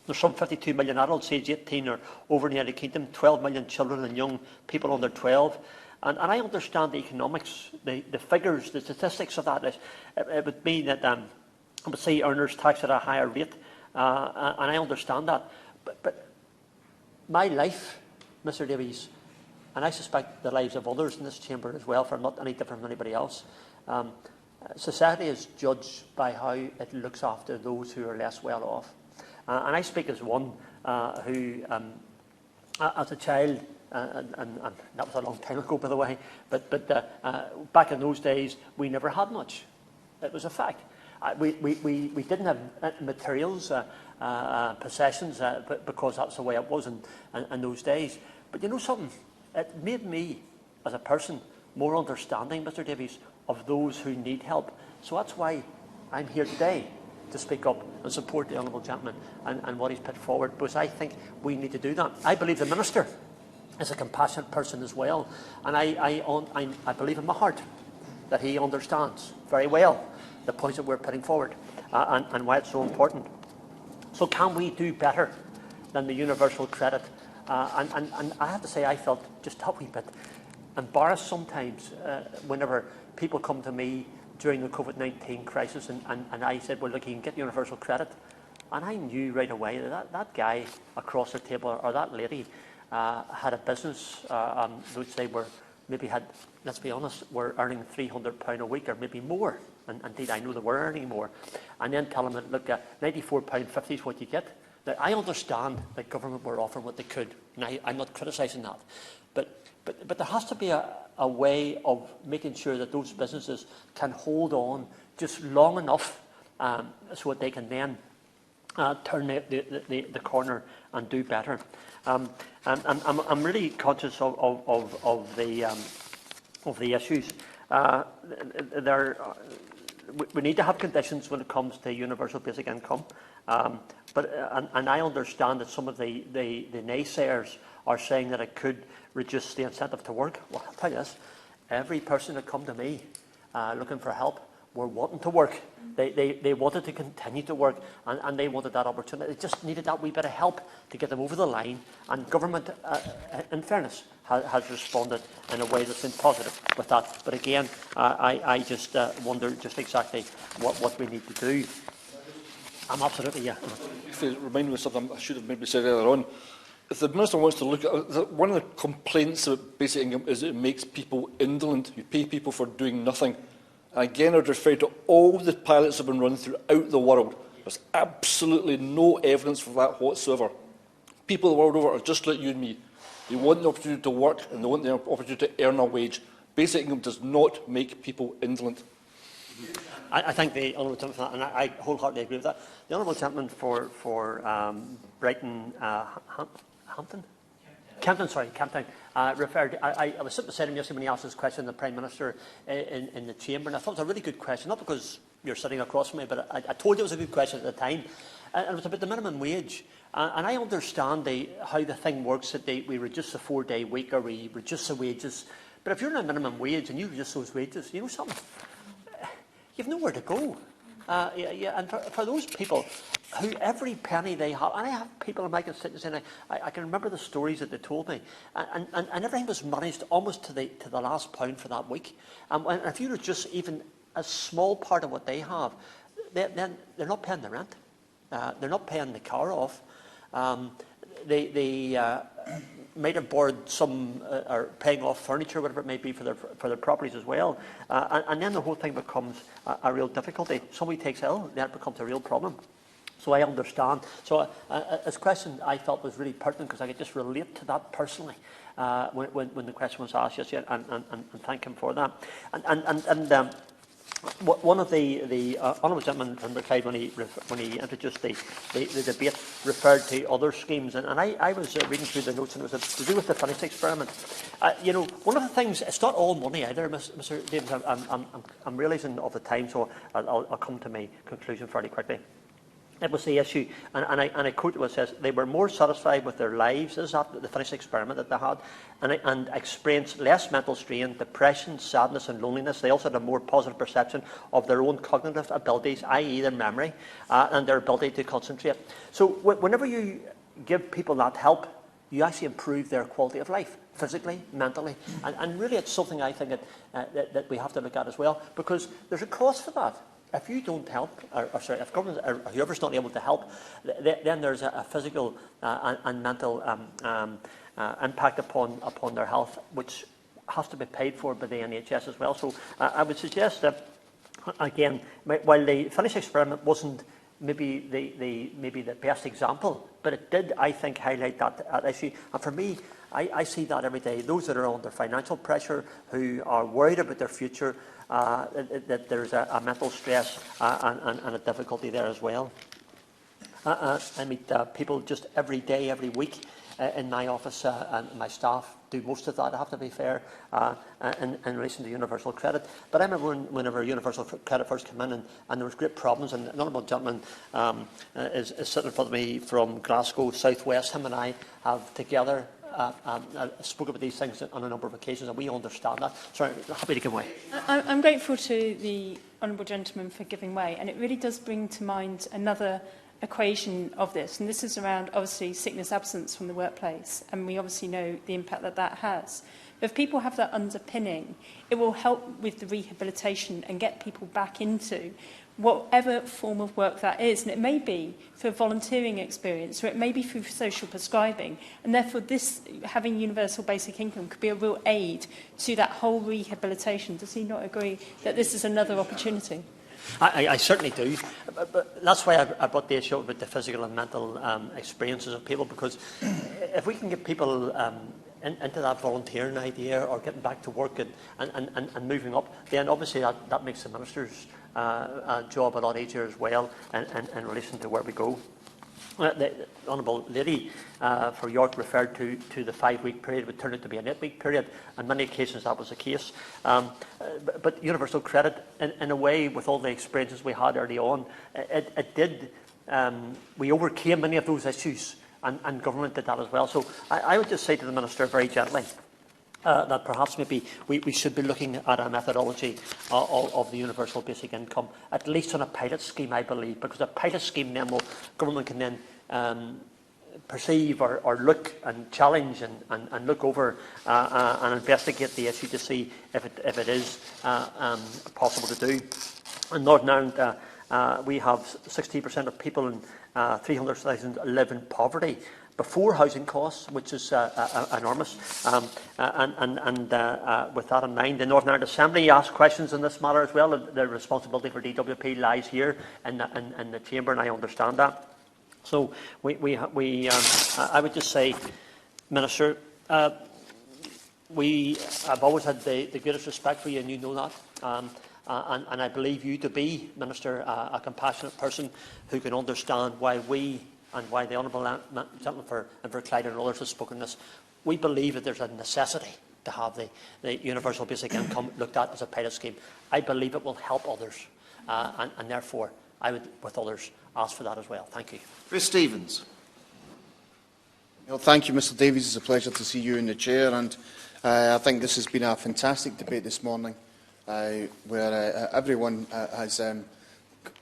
There's some 52 million adults aged 18 or over in the United Kingdom, 12 million children and young people under 12. And I understand the economics, the figures, the statistics of that. It would mean that I would say earners taxed at a higher rate, and I understand that. But my life, Mr Davies, and I suspect the lives of others in this chamber as well, for not any different from anybody else, society is judged by how it looks after those who are less well off. And I speak as one who, as a child, and that was a long time ago, by the way, but back in those days, we never had much. It was a fact. We didn't have materials, possessions, because that's the way it was in those days. But you know something? It made me, as a person, more understanding, Mr Davies, of those who need help. So that's why I'm here today, to speak up and support the Honourable Gentleman and what he's put forward, because I think we need to do that. I believe the Minister is a compassionate person as well, and I believe in my heart that he understands very well the points that we're putting forward and why it's so important. So can we do better than the universal credit? And I have to say, I felt just a wee bit embarrassed sometimes whenever people come to me during the COVID-19 crisis and I said, well, look, you can get universal credit. And I knew right away that guy across the table or that lady had a business which they were maybe had, let's be honest, were earning £300 a week or maybe more. And indeed, I know they were earning more. And then tell them, that, look, £94.50 is what you get. Now, I understand that government were offering what they could, and I'm not criticising that. But there has to be a way of making sure that those businesses can hold on just long enough so that they can then turn the corner and do better. And I'm really conscious of the issues. We need to have conditions when it comes to universal basic income. And I understand that some of the naysayers are saying that it could reduce the incentive to work. Well, I'll tell you this, every person that come to me looking for help were wanting to work. They wanted to continue to work, and they wanted that opportunity. They just needed that wee bit of help to get them over the line. And government, in fairness, has responded in a way that's been positive with that. But again, I just wonder just exactly what we need to do. Absolutely, yeah. If you remind me of something I should have maybe said earlier on, if the Minister wants to look at one of the complaints about basic income is that it makes people indolent. You pay people for doing nothing. And again, I'd refer to all the pilots that have been run throughout the world. There's absolutely no evidence for that whatsoever. People the world over are just like you and me. They want the opportunity to work and they want the opportunity to earn a wage. Basic income does not make people indolent. I thank the Honourable Gentleman, and I wholeheartedly agree with that. The Honourable Gentleman for Brighton, Camptown, referred. I was sitting beside him yesterday when he asked this question to the Prime Minister in the Chamber, and I thought it was a really good question, not because you're sitting across from me, but I told you it was a good question at the time. And it was about the minimum wage. And I understand how the thing works, that we reduce the 4-day week or we reduce the wages. But if you're on a minimum wage and you reduce those wages, you know something? You've nowhere to go. And for those people who every penny they have, and I have people in my constituency, and I can remember the stories that they told me, and everything was managed almost to the last pound for that week. And if you reduce even a small part of what they have, then they're not paying the rent. They're not paying the car off. They might have borrowed some or paying off furniture, whatever it may be, for their properties as well. And then the whole thing becomes a real difficulty. Somebody takes ill, then it becomes a real problem. So I understand. So this question I felt was really pertinent because I could just relate to that personally when the question was asked yesterday, and thank him for that. And one of the Honourable Gentleman from Recaid, when he introduced the debate, referred to other schemes, and I was reading through the notes, and it was to do with the Finnish experiment. You know, one of the things, it's not all money either, Mr. Davis. I'm realising of the time, so I'll come to my conclusion fairly quickly. It was the issue, and I quote what it says, they were more satisfied with their lives, this is after the Finnish experiment that they had, and experienced less mental strain, depression, sadness and loneliness. They also had a more positive perception of their own cognitive abilities, i.e. their memory, and their ability to concentrate. So whenever you give people that help, you actually improve their quality of life, physically, mentally, and really it's something I think that we have to look at as well, because there's a cost for that. If you don't help, if government or whoever's not able to help, then there's a physical and mental impact upon their health, which has to be paid for by the NHS as well. So I would suggest that, again, while the Finnish experiment wasn't maybe the best example, but it did, I think, highlight that issue. And for me, I see that every day. Those that are under financial pressure, who are worried about their future, that there's a mental stress and a difficulty there as well. I meet people just every day, every week in my office, and my staff do most of that, I have to be fair, in relation to universal credit. But I remember whenever universal credit first came in, and there was great problems, and an honourable gentleman is sitting in front of me from Glasgow, South West. Him and I have together spoke about these things on a number of occasions, and we understand that. Sorry, happy to give way. I'm grateful to the honourable gentleman for giving way, and it really does bring to mind another equation of this, and this is around obviously sickness absence from the workplace, and we obviously know the impact that that has. But if people have that underpinning, it will help with the rehabilitation and get people back into whatever form of work that is. And it may be through a volunteering experience, or it may be through social prescribing. And therefore, this having universal basic income could be a real aid to that whole rehabilitation. Does he not agree that this is another opportunity? I certainly do, but that's why I brought the issue about the physical and mental experiences of people, because if we can get people into that volunteering idea or getting back to work and moving up, then obviously that makes the Minister's job a lot easier as well in relation to where we go. The Honourable Lady for York referred to the 5-week period would turn out to be an 8-week period. On many occasions that was the case. But universal credit, in a way, with all the experiences we had early on, we overcame many of those issues, and government did that as well. So I would just say to the Minister very gently that perhaps maybe we should be looking at a methodology of the universal basic income, at least on a pilot scheme, I believe, because a pilot scheme then government can then perceive or look and challenge and look over and investigate the issue to see if it is possible to do. In Northern Ireland, we have 60% of people in 300,000 live in poverty before housing costs, which is enormous. With that in mind, the Northern Ireland Assembly asked questions in this matter as well. The responsibility for DWP lies here in the Chamber, and I understand that. So I would just say, Minister, I've always had the greatest respect for you, and you know that. And I believe you to be, Minister, a compassionate person who can understand why we and why the Honourable Gentleman for Inverclyde and others have spoken this. We believe that there's a necessity to have the universal basic income looked at as a pilot scheme. I believe it will help others, and therefore I would, with others, ask for that as well. Thank you. Chris Stevens. Well, thank you, Mr Davies. It's a pleasure to see you in the chair, and I think this has been a fantastic debate this morning, where everyone has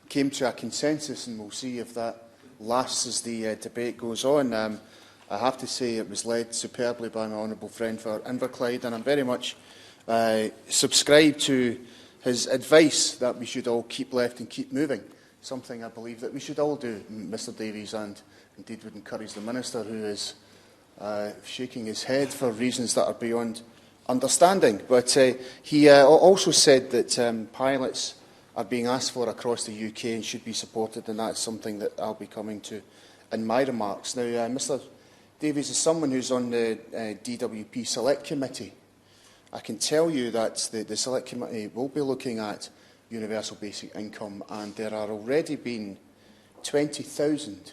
came to a consensus, and we'll see if that lasts as the debate goes on. I have to say it was led superbly by my honourable friend for Inverclyde, and I'm very much subscribe to his advice that we should all keep left and keep moving, something I believe that we should all do, Mr Davies, and indeed would encourage the Minister, who is shaking his head for reasons that are beyond understanding. But he also said that pilots are being asked for across the UK and should be supported, and that's something that I'll be coming to in my remarks. Now, Mr Davies is someone who's on the DWP Select Committee. I can tell you that the Select Committee will be looking at universal basic income, and there are already been 20,000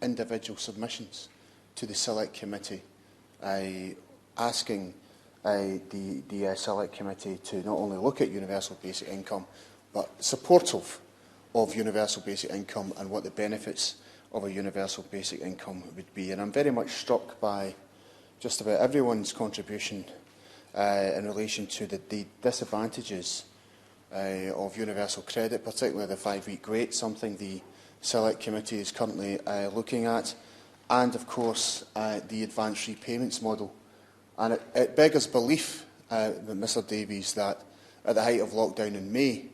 individual submissions to the Select Committee asking the Select Committee to not only look at universal basic income, but supportive of universal basic income and what the benefits of a universal basic income would be. And I'm very much struck by just about everyone's contribution in relation to the disadvantages of universal credit, particularly the 5-week rate, something the Select Committee is currently looking at, and of course the advance repayments model. And it beggars belief, Mr Davies, that at the height of lockdown in May,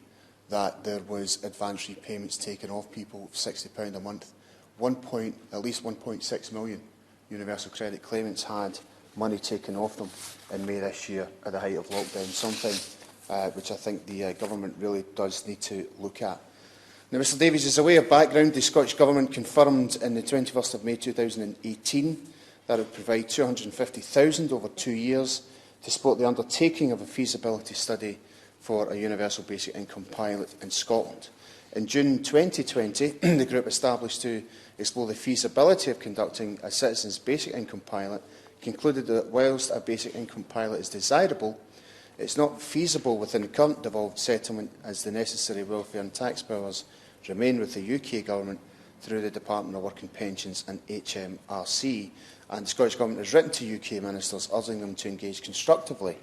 that there was advance repayments taken off people of £60 a month. At least 1.6 million universal credit claimants had money taken off them in May this year at the height of lockdown, something which I think the government really does need to look at. Now, Mr Davies, as a way of background, the Scottish Government confirmed in the 21st of May 2018 that it would provide £250,000 over 2 years to support the undertaking of a feasibility study for a universal basic income pilot in Scotland. In June 2020, the group established to explore the feasibility of conducting a citizens' basic income pilot concluded that whilst a basic income pilot is desirable, it's not feasible within the current devolved settlement, as the necessary welfare and tax powers remain with the UK Government through the Department of Work and Pensions and HMRC. And the Scottish Government has written to UK ministers urging them to engage constructively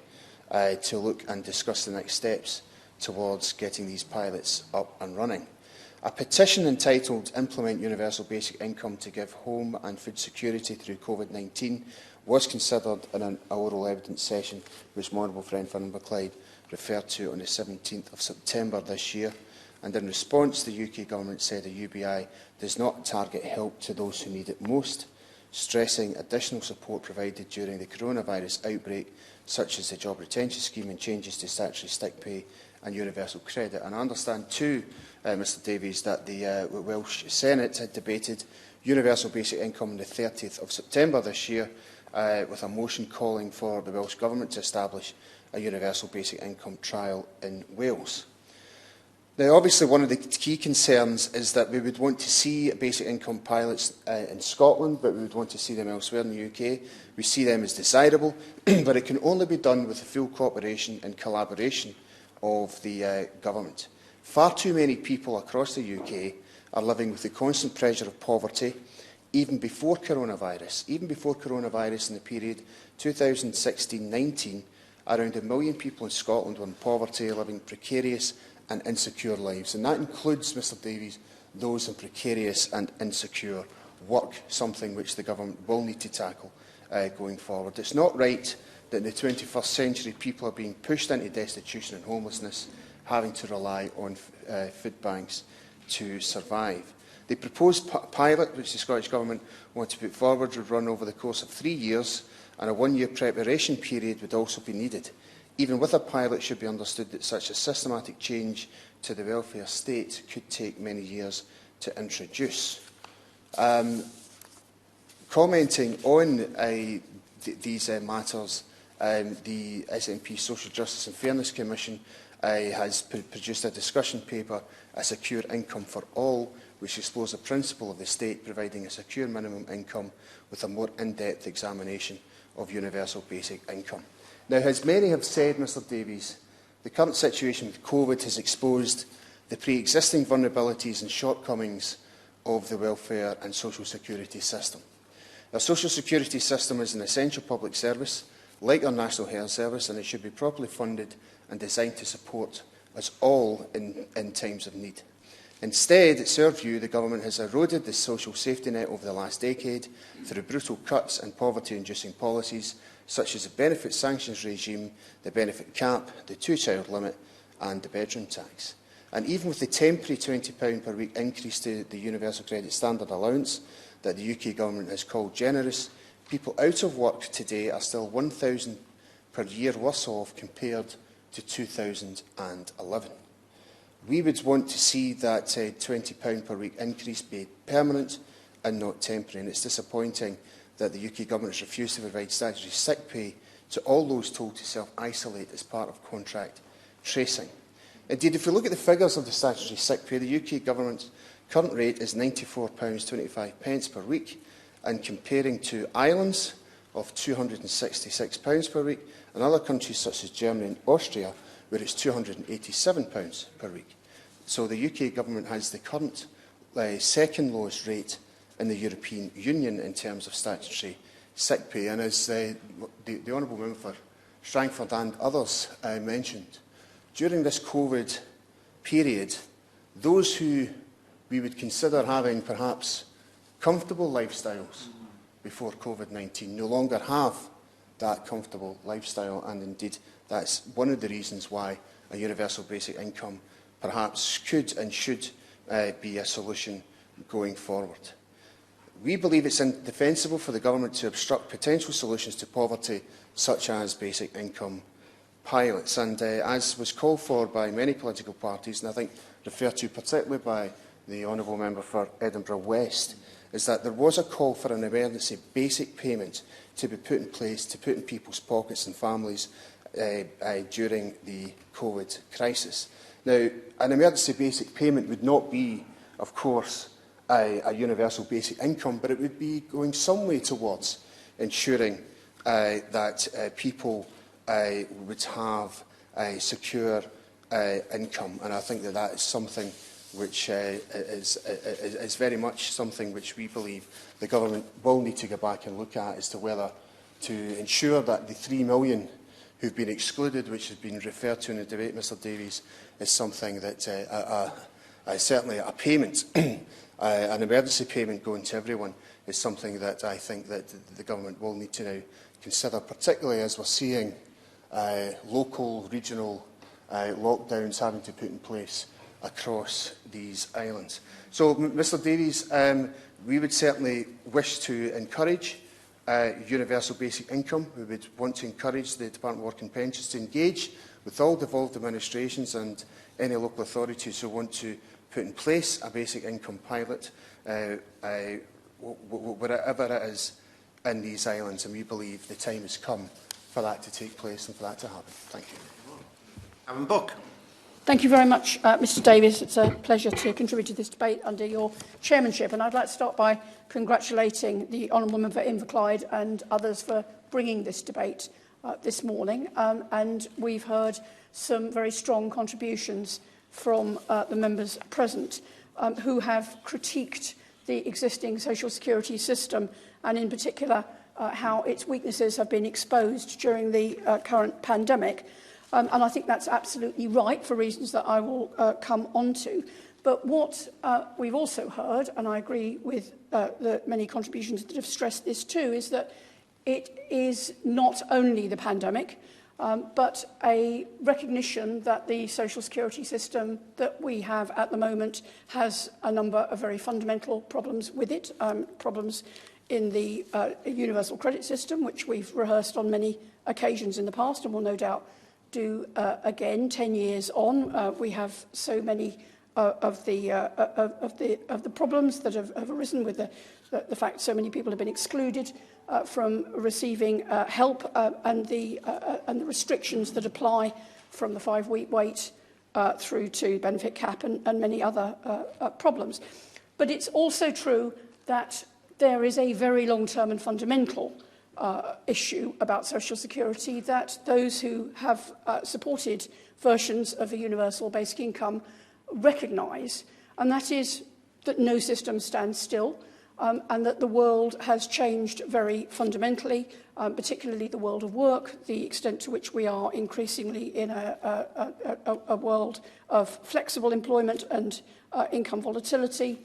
to look and discuss the next steps towards getting these pilots up and running. A petition entitled Implement Universal Basic Income to Give Home and Food Security Through COVID-19 was considered in an oral evidence session which my honourable friend from Inverclyde referred to on the 17th of September this year. And in response, the UK Government said a UBI does not target help to those who need it most, stressing additional support provided during the coronavirus outbreak, such as the Job Retention Scheme and changes to statutory sick pay and universal credit. And I understand too, Mr Davies, that the Welsh Senate had debated universal basic income on the 30th of September this year, with a motion calling for the Welsh Government to establish a universal basic income trial in Wales. Now, obviously, one of the key concerns is that we would want to see basic income pilots in Scotland, but we would want to see them elsewhere in the UK. We see them as desirable, but it can only be done with the full cooperation and collaboration of the government. Far too many people across the UK are living with the constant pressure of poverty, even before coronavirus. Even before coronavirus, in the period 2016-19, around 1 million people in Scotland were in poverty, living precarious and insecure lives. And that includes, Mr Davies, those in precarious and insecure work, something which the government will need to tackle going forward. It's not right that in the 21st century people are being pushed into destitution and homelessness, having to rely on food banks to survive. The proposed pilot, which the Scottish Government want to put forward, would run over the course of 3 years, and a 1-year preparation period would also be needed. Even with a pilot, it should be understood that such a systematic change to the welfare state could take many years to introduce. Commenting on these matters, the SNP Social Justice and Fairness Commission has produced a discussion paper, A Secure Income for All, which explores the principle of the state providing a secure minimum income with a more in-depth examination of universal basic income. Now, as many have said, Mr Davies, the current situation with COVID has exposed the pre-existing vulnerabilities and shortcomings of the welfare and social security system. Our social security system is an essential public service, like our National Health Service, and it should be properly funded and designed to support us all in times of need. Instead, it's our view the government has eroded the social safety net over the last decade through brutal cuts and poverty-inducing policies such as the benefit sanctions regime, the benefit cap, the two-child limit and the bedroom tax. And even with the temporary £20 per week increase to the Universal Credit Standard Allowance that the UK Government has called generous, people out of work today are still £1,000 per year worse off compared to 2011. We would want to see that £20 per week increase be permanent and not temporary, and it's disappointing that the UK Government has refused to provide statutory sick pay to all those told to self-isolate as part of contract tracing. Indeed, if we look at the figures of the statutory sick pay, the UK Government's current rate is £94.25 per week, and comparing to Ireland's of £266 per week, and other countries such as Germany and Austria, where it's £287 per week. So the UK Government has the current second lowest rate in the European Union in terms of statutory sick pay. And as the Honourable Member for Strangford and others mentioned, during this COVID period, those who we would consider having perhaps comfortable lifestyles before COVID-19 no longer have that comfortable lifestyle, and indeed that's one of the reasons why a universal basic income perhaps could and should be a solution going forward. We believe it's indefensible for the government to obstruct potential solutions to poverty, such as basic income pilots. And as was called for by many political parties, and I think referred to particularly by the Honourable Member for Edinburgh West, is that there was a call for an emergency basic payment to be put in place to put in people's pockets and families during the COVID crisis. Now, an emergency basic payment would not be, of course, a universal basic income, but it would be going some way towards ensuring that people would have a secure income. And I think that that is something which is very much something which we believe the government will need to go back and look at as to whether to ensure that the 3 million who've been excluded, which has been referred to in the debate, Mr Davies, is something that certainly a payment, an emergency payment going to everyone, is something that I think that the government will need to now consider, particularly as we're seeing local, regional lockdowns having to put in place across these islands. So, Mr Davies, we would certainly wish to encourage universal basic income. We would want to encourage the Department of Work and Pensions to engage with all devolved administrations and any local authorities who want to put in place a basic income pilot, wherever it is in these islands, and we believe the time has come for that to take place and for that to happen. Thank you. Alan Buck. Thank you very much, Mr Davies. It's a pleasure to contribute to this debate under your chairmanship. And I'd like to start by congratulating the Honourable Member for Inverclyde and others for bringing this debate this morning. And we've heard some very strong contributions from the members present who have critiqued the existing social security system and in particular how its weaknesses have been exposed during the current pandemic. And I think that's absolutely right for reasons that I will come on to. But what we've also heard, and I agree with the many contributions that have stressed this too, is that it is not only the pandemic, but a recognition that the social security system that we have at the moment has a number of very fundamental problems with it, problems in the universal credit system, which we've rehearsed on many occasions in the past and will no doubt do again 10 years on. We have so many of the problems that have arisen with the fact so many people have been excluded from receiving help and the restrictions that apply from the 5-week wait through to benefit cap and many other problems. But it's also true that there is a very long-term and fundamental issue about social security that those who have supported versions of a universal basic income recognise, and that is that no system stands still and that the world has changed very fundamentally, particularly the world of work, the extent to which we are increasingly in a world of flexible employment and income volatility,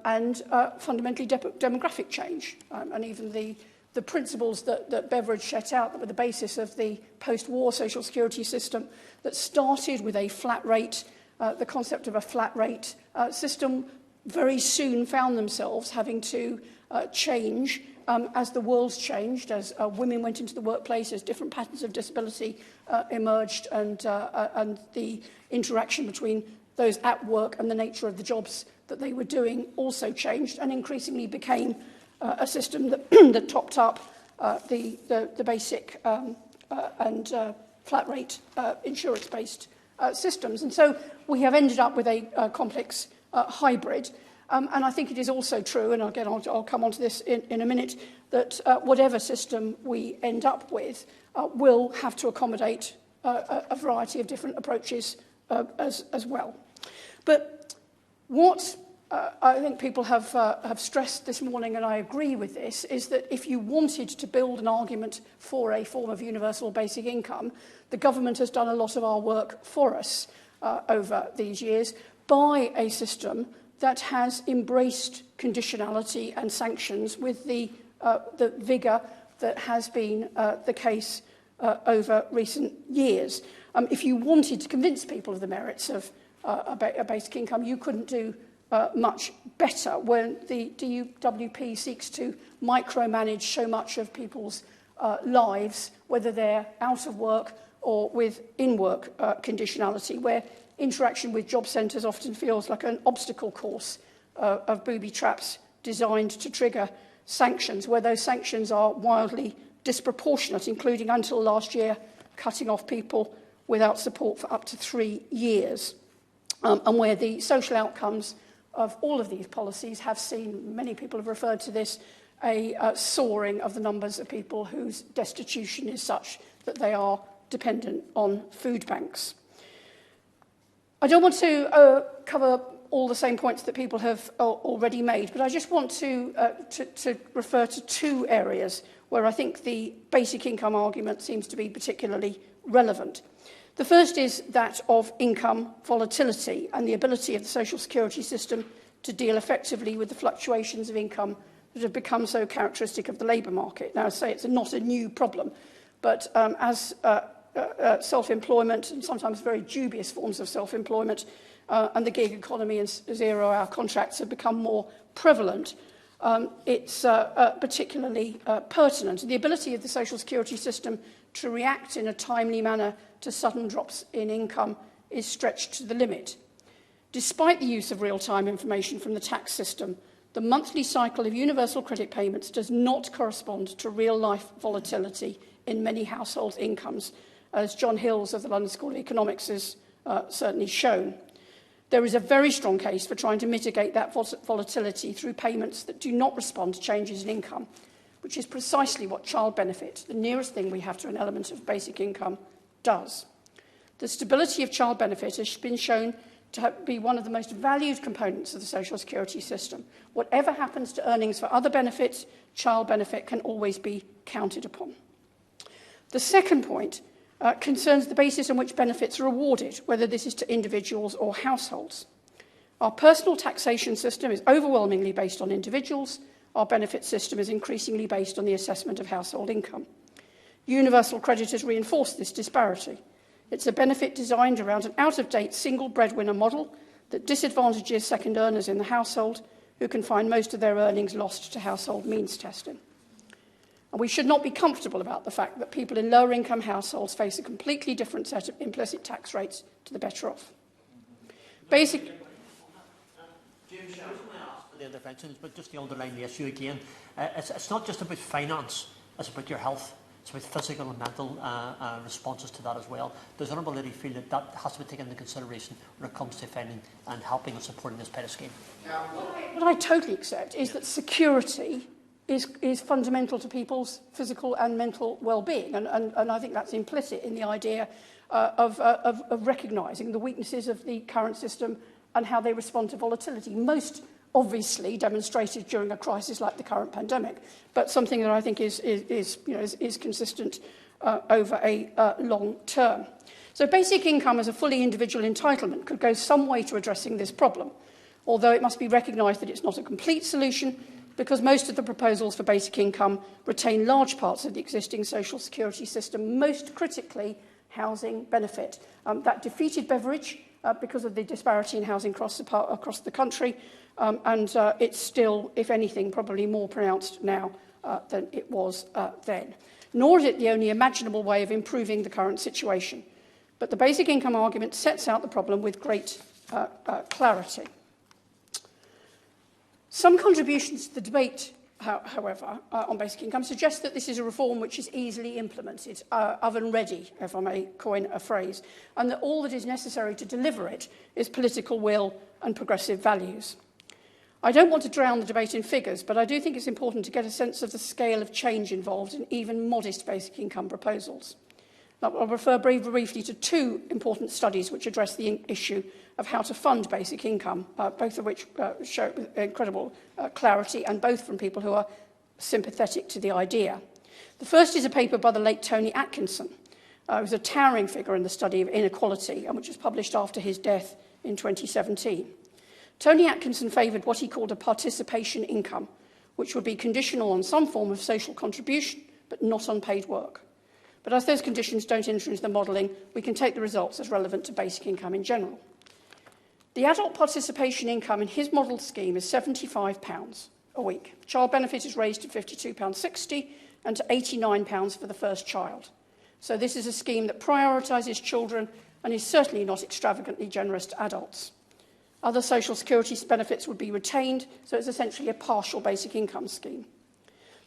and fundamentally demographic change, and even the principles that Beveridge set out that were the basis of the post-war social security system that started with a flat rate, the concept of a flat rate system, very soon found themselves having to change as the world's changed, as women went into the workplace, as different patterns of disability emerged, and the interaction between those at work and the nature of the jobs that they were doing also changed and increasingly became a system that, that topped up the basic and flat rate insurance-based systems. And so we have ended up with a complex hybrid. And I think it is also true, and again I'll come on to this in a minute, that whatever system we end up with will have to accommodate a variety of different approaches as well. But what I think people have stressed this morning, and I agree with this, is that if you wanted to build an argument for a form of universal basic income, the government has done a lot of our work for us over these years by a system that has embraced conditionality and sanctions with the vigour that has been the case over recent years. If you wanted to convince people of the merits of a basic income, you couldn't do much better when the DWP seeks to micromanage so much of people's lives, whether they're out of work or with in-work conditionality, where interaction with job centres often feels like an obstacle course of booby traps designed to trigger sanctions, where those sanctions are wildly disproportionate, including until last year cutting off people without support for up to 3 years, and where the social outcomes of all of these policies have seen, many people have referred to this, a soaring of the numbers of people whose destitution is such that they are dependent on food banks. I don't want to cover all the same points that people have already made, but I just want to refer to 2 areas where I think the basic income argument seems to be particularly relevant. The first is that of income volatility and the ability of the social security system to deal effectively with the fluctuations of income that have become so characteristic of the labour market. Now, I say it's not a new problem, but as self-employment and sometimes very dubious forms of self-employment and the gig economy and zero-hour contracts have become more prevalent, it's particularly pertinent. The ability of the social security system to react in a timely manner to sudden drops in income is stretched to the limit. Despite the use of real-time information from the tax system, the monthly cycle of universal credit payments does not correspond to real-life volatility in many households' incomes, as John Hills of the London School of Economics has certainly shown. There is a very strong case for trying to mitigate that volatility through payments that do not respond to changes in income, which is precisely what child benefit, the nearest thing we have to an element of basic income, does. The stability of child benefit has been shown to be one of the most valued components of the social security system. Whatever happens to earnings for other benefits, child benefit can always be counted upon. The second point concerns the basis on which benefits are awarded, whether this is to individuals or households. Our personal taxation system is overwhelmingly based on individuals. Our benefit system is increasingly based on the assessment of household income. Universal credit has reinforced this disparity. It's a benefit designed around an out-of-date single breadwinner model that disadvantages second earners in the household who can find most of their earnings lost to household means testing. And we should not be comfortable about the fact that people in lower income households face a completely different set of implicit tax rates to the better off. Basic... James, I was going to ask for the interventions, but just to underline the issue again, it's not just about finance, it's about your health. It's about physical and mental responses to that as well. Does the Honourable Lady feel that that has to be taken into consideration when it comes to finding and helping and supporting this better scheme? What I totally accept is that security is fundamental to people's physical and mental well-being, and I think that's implicit in the idea of recognising the weaknesses of the current system and how they respond to volatility. Most obviously demonstrated during a crisis like the current pandemic, but something that I think is consistent over a long term. So basic income as a fully individual entitlement could go some way to addressing this problem, although it must be recognised that it's not a complete solution because most of the proposals for basic income retain large parts of the existing social security system, most critically housing benefit. That defeated Beveridge because of the disparity in housing across the country, and it's still, if anything, probably more pronounced now than it was then. Nor is it the only imaginable way of improving the current situation. But the basic income argument sets out the problem with great clarity. Some contributions to the debate, however, on basic income suggest that this is a reform which is easily implemented, oven-ready, if I may coin a phrase, and that all that is necessary to deliver it is political will and progressive values. I don't want to drown the debate in figures, but I do think it's important to get a sense of the scale of change involved in even modest basic income proposals. Now, I'll refer briefly to two important studies which address the issue of how to fund basic income, both of which show incredible clarity, and both from people who are sympathetic to the idea. The first is a paper by the late Tony Atkinson. It was a towering figure in the study of inequality, and which was published after his death in 2017. Tony Atkinson favoured what he called a participation income, which would be conditional on some form of social contribution, but not on paid work. But as those conditions don't influence the modelling, we can take the results as relevant to basic income in general. The adult participation income in his modelled scheme is £75 a week. Child benefit is raised to £52.60 and to £89 for the first child. So this is a scheme that prioritises children and is certainly not extravagantly generous to adults. Other social security benefits would be retained, so it's essentially a partial basic income scheme.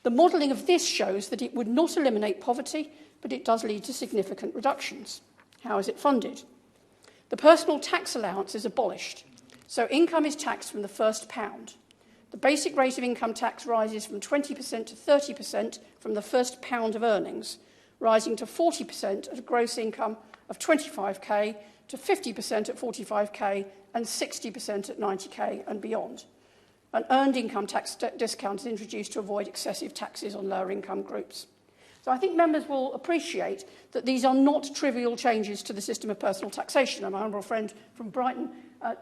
The modelling of this shows that it would not eliminate poverty, but it does lead to significant reductions. How is it funded? The personal tax allowance is abolished, so income is taxed from the first pound. The basic rate of income tax rises from 20% to 30% from the first pound of earnings, rising to 40% at a gross income of 25k, to 50% at 45k, and 60% at 90k and beyond. An earned income tax discount is introduced to avoid excessive taxes on lower income groups. So I think members will appreciate that these are not trivial changes to the system of personal taxation. And my honourable friend from Brighton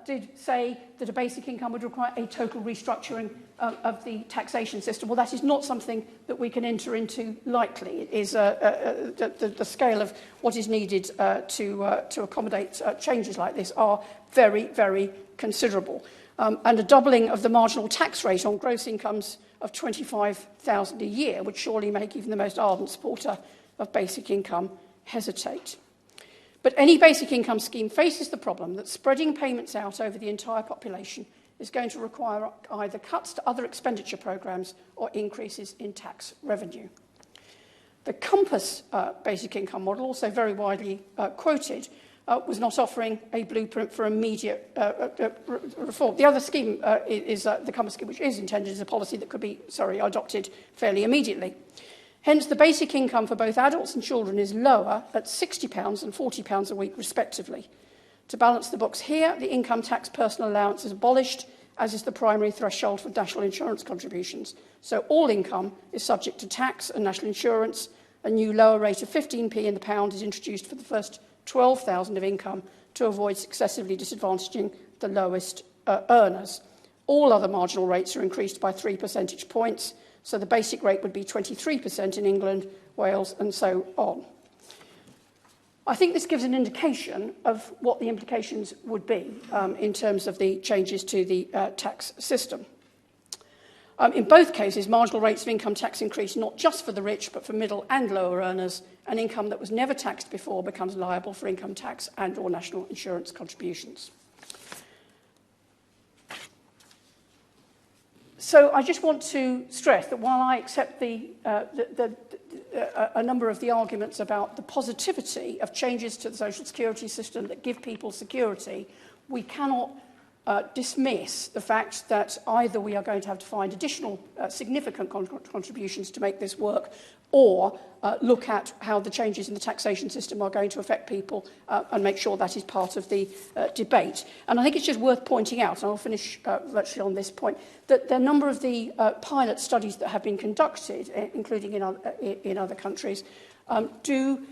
did say that a basic income would require a total restructuring of the taxation system. Well, that is not something that we can enter into lightly. It is the scale of what is needed to accommodate changes like this are very, very considerable. And a doubling of the marginal tax rate on gross incomes of $25,000 a year would surely make even the most ardent supporter of basic income hesitate. But any basic income scheme faces the problem that spreading payments out over the entire population is going to require either cuts to other expenditure programmes or increases in tax revenue. The Compass basic income model, also very widely quoted, was not offering a blueprint for immediate reform. The other scheme is the Compass scheme, which is intended as a policy that could be adopted fairly immediately. Hence, the basic income for both adults and children is lower at £60 and £40 a week, respectively. To balance the books here, the income tax personal allowance is abolished, as is the primary threshold for national insurance contributions. So all income is subject to tax and national insurance. A new lower rate of 15p in the pound is introduced for the first $12,000 of income to avoid successively disadvantaging the lowest earners. All other marginal rates are increased by 3 percentage points, so the basic rate would be 23% in England, Wales, and so on. I think this gives an indication of what the implications would be in terms of the changes to the tax system. In both cases, marginal rates of income tax increase not just for the rich, but for middle and lower earners, and income that was never taxed before becomes liable for income tax and or national insurance contributions. So I just want to stress that while I accept a number of the arguments about the positivity of changes to the social security system that give people security, we cannot dismiss the fact that either we are going to have to find additional significant contributions to make this work, or look at how the changes in the taxation system are going to affect people and make sure that is part of the debate. And I think it's just worth pointing out, and I'll finish virtually on this point, that the number of the pilot studies that have been conducted, including in other countries, do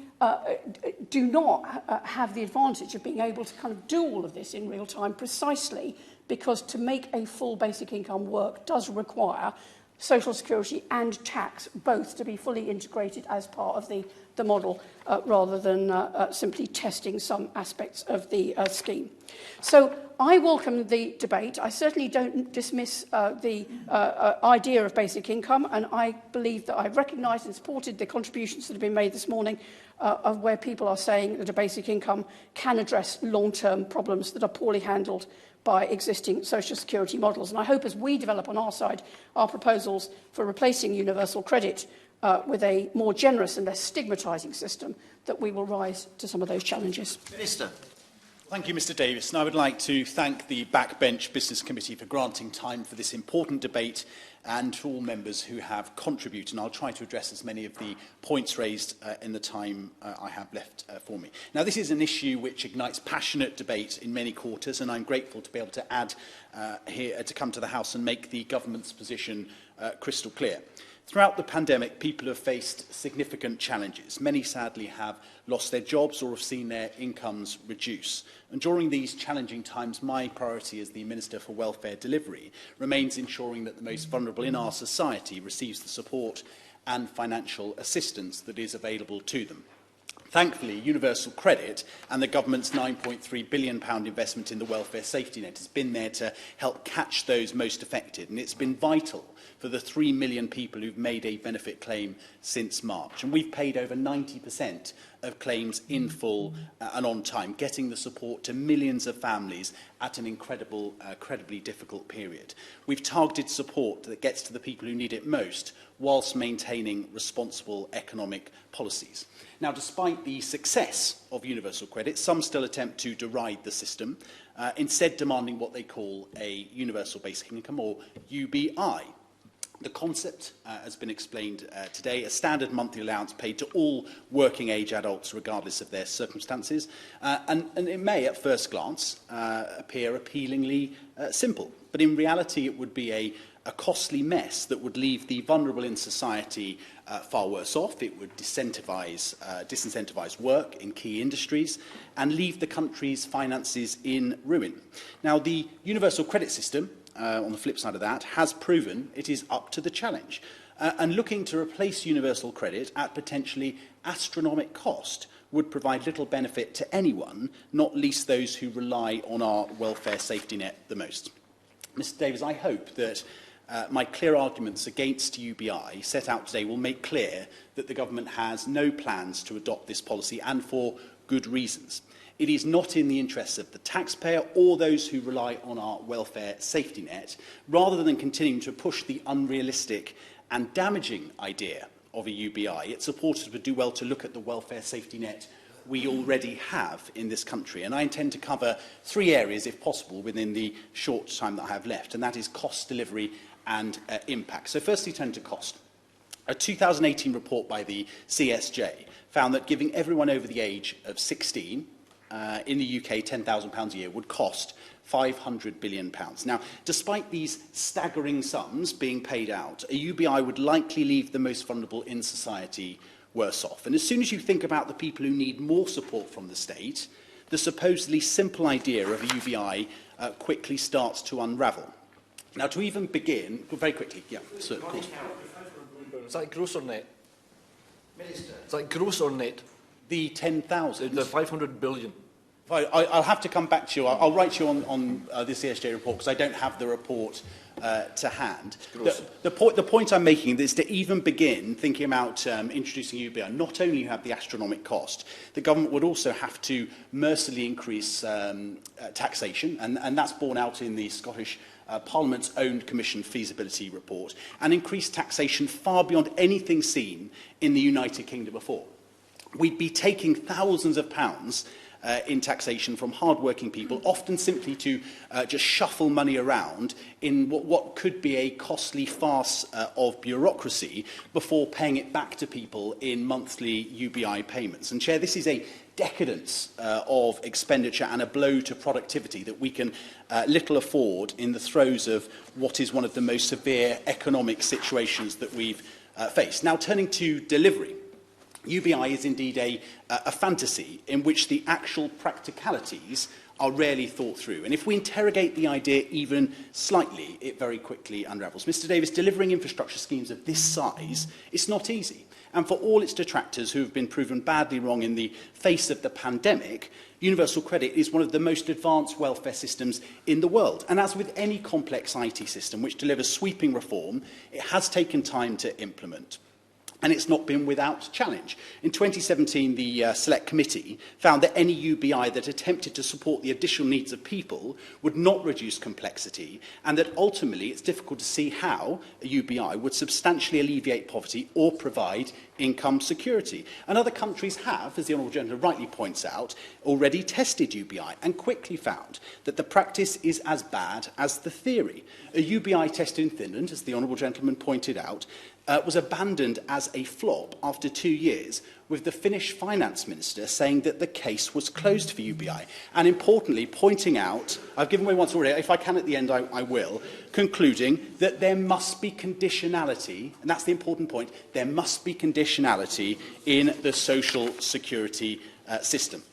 not have the advantage of being able to kind of do all of this in real time, precisely because to make a full basic income work does require social security and tax both to be fully integrated as part of the model, rather than simply testing some aspects of the scheme. So I welcome the debate. I certainly don't dismiss the idea of basic income, and I believe that I've recognised and supported the contributions that have been made this morning of where people are saying that a basic income can address long-term problems that are poorly handled by existing social security models. And I hope as we develop on our side our proposals for replacing universal credit with a more generous and less stigmatising system, that we will rise to some of those challenges. Minister. Thank you, Mr Davis. And I would like to thank the Backbench Business Committee for granting time for this important debate, and to all members who have contributed. And I'll try to address as many of the points raised in the time I have left for me. Now, this is an issue which ignites passionate debate in many quarters, and I'm grateful to be able to add here to come to the House and make the government's position crystal clear. Throughout the pandemic, people have faced significant challenges. Many, sadly, have lost their jobs or have seen their incomes reduce. And during these challenging times, my priority as the Minister for Welfare Delivery remains ensuring that the most vulnerable in our society receives the support and financial assistance that is available to them. Thankfully, universal credit and the government's £9.3 billion investment in the welfare safety net has been there to help catch those most affected, and it's been vital for the 3 million people who've made a benefit claim since March. And we've paid over 90% of claims in full and on time, getting the support to millions of families at an incredibly difficult period. We've targeted support that gets to the people who need it most, whilst maintaining responsible economic policies. Now, despite the success of universal credit, some still attempt to deride the system, instead demanding what they call a universal basic income, or UBI. The concept has been explained today, a standard monthly allowance paid to all working-age adults regardless of their circumstances. And it may, at first glance, appear appealingly simple. But in reality, it would be a costly mess that would leave the vulnerable in society far worse off. It would disincentivise work in key industries and leave the country's finances in ruin. Now, the universal credit system, on the flip side of that, has proven it is up to the challenge. And looking to replace universal credit at potentially astronomical cost would provide little benefit to anyone, not least those who rely on our welfare safety net the most. Mr Davies, I hope that my clear arguments against UBI set out today will make clear that the government has no plans to adopt this policy, and for good reasons. It is not in the interests of the taxpayer or those who rely on our welfare safety net, rather than continuing to push the unrealistic and damaging idea of a UBI. Its supporters would do well to look at the welfare safety net we already have in this country. And I intend to cover 3 areas, if possible, within the short time that I have left, and that is cost, delivery and impact. So firstly, turning to cost. A 2018 report by the CSJ found that giving everyone over the age of 16 in the UK £10,000 a year would cost £500 billion. Now, despite these staggering sums being paid out, a UBI would likely leave the most vulnerable in society worse off. And as soon as you think about the people who need more support from the state, the supposedly simple idea of a UBI quickly starts to unravel. Now, to even begin, very quickly, sir, of course. Is that gross or net? Minister. Is that gross or net? The 10,000. The 500 billion. I'll have to come back to you. I'll write you on the CSJ report, because I don't have the report to hand. The point I'm making is to even begin thinking about introducing UBI, not only have the astronomical cost, the government would also have to mercilessly increase taxation, and that's borne out in the Scottish Parliament's own Commission feasibility report, and increase taxation far beyond anything seen in the United Kingdom before. We'd be taking thousands of pounds in taxation from hard-working people, often simply to just shuffle money around in what could be a costly farce of bureaucracy before paying it back to people in monthly UBI payments. And, Chair, this is a decadence of expenditure and a blow to productivity that we can little afford in the throes of what is one of the most severe economic situations that we've faced. Now, turning to delivery. UBI is indeed a fantasy in which the actual practicalities are rarely thought through. And if we interrogate the idea even slightly, it very quickly unravels. Mr Davies, delivering infrastructure schemes of this size is not easy. And for all its detractors who have been proven badly wrong in the face of the pandemic, universal credit is one of the most advanced welfare systems in the world. And as with any complex IT system which delivers sweeping reform, it has taken time to implement. And it's not been without challenge. In 2017, the Select Committee found that any UBI that attempted to support the additional needs of people would not reduce complexity, and that ultimately it's difficult to see how a UBI would substantially alleviate poverty or provide income security. And other countries have, as the Honourable Gentleman rightly points out, already tested UBI and quickly found that the practice is as bad as the theory. A UBI test in Finland, as the Honourable Gentleman pointed out, was abandoned as a flop after 2 years, with the Finnish finance minister saying that the case was closed for UBI. And importantly, pointing out, I've given away once already, if I can at the end I will, concluding that there must be conditionality, and that's the important point, there must be conditionality in the social security system.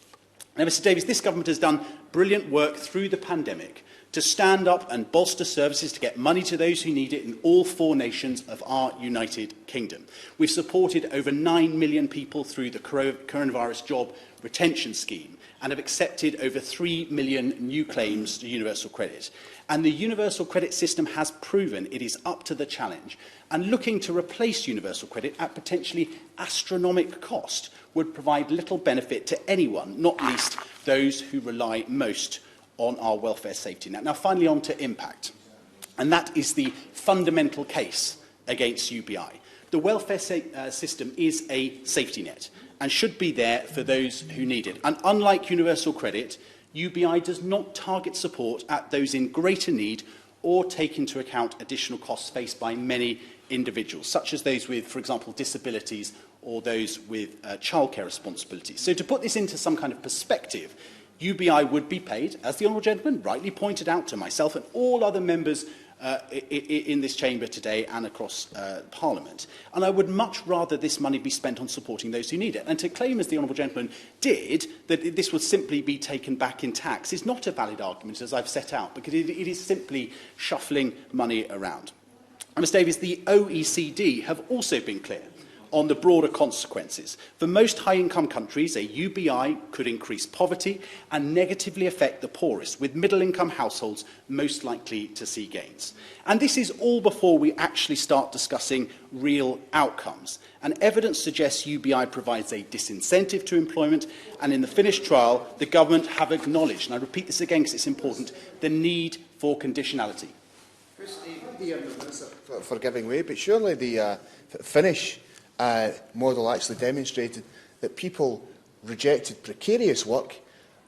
Now, Mr Davies, this government has done brilliant work through the pandemic to stand up and bolster services to get money to those who need it in all 4 nations of our United Kingdom. We've supported over 9 million people through the coronavirus job retention scheme and have accepted over 3 million new claims to universal credit. And the universal credit system has proven it is up to the challenge. And looking to replace universal credit at potentially astronomical cost would provide little benefit to anyone, not least those who rely most on our welfare safety net. Now, finally, on to impact. And that is the fundamental case against UBI. The welfare system is a safety net and should be there for those who need it. And unlike universal credit, UBI does not target support at those in greater need or take into account additional costs faced by many individuals, such as those with, for example, disabilities or those with childcare responsibilities. So to put this into some kind of perspective, UBI would be paid, as the Honourable Gentleman rightly pointed out to myself and all other members in this chamber today and across Parliament. And I would much rather this money be spent on supporting those who need it. And to claim, as the Honourable Gentleman did, that this would simply be taken back in tax is not a valid argument, as I've set out, because it is simply shuffling money around. And Ms Davies, the OECD have also been clear on the broader consequences. For most high-income countries, a UBI could increase poverty and negatively affect the poorest, with middle-income households most likely to see gains. And this is all before we actually start discussing real outcomes. And evidence suggests UBI provides a disincentive to employment, and in the finished trial, the government have acknowledged, and I repeat this again because it's important, the need for conditionality. Christine, for giving way, but surely the Finnish model actually demonstrated that people rejected precarious work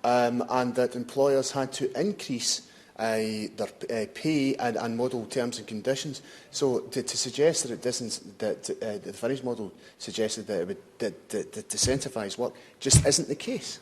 and that employers had to increase their pay and model terms and conditions. So to suggest that it doesn't, that the Finnish model suggested that it would disincentivise work just isn't the case.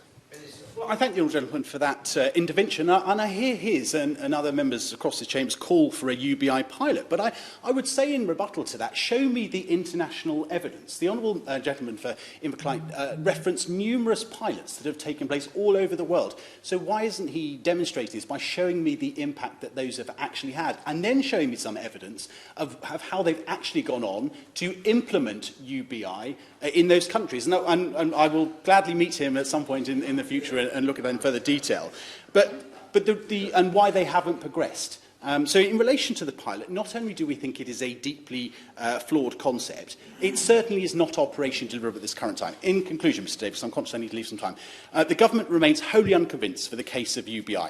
Well, I thank the Honourable Gentleman for that intervention, and I hear his and other members across the Chamber's call for a UBI pilot. But I would say in rebuttal to that, show me the international evidence. The Honourable Gentleman for Inverclyde referenced numerous pilots that have taken place all over the world. So why isn't he demonstrating this by showing me the impact that those have actually had, and then showing me some evidence of how they've actually gone on to implement UBI in those countries? And I will gladly meet him at some point in the future and look at that in further detail. But and why they haven't progressed. So in relation to the pilot, not only do we think it is a deeply flawed concept, it certainly is not operationally deliverable at this current time. In conclusion, Mr Davis, I'm conscious I need to leave some time. The government remains wholly unconvinced for the case of UBI.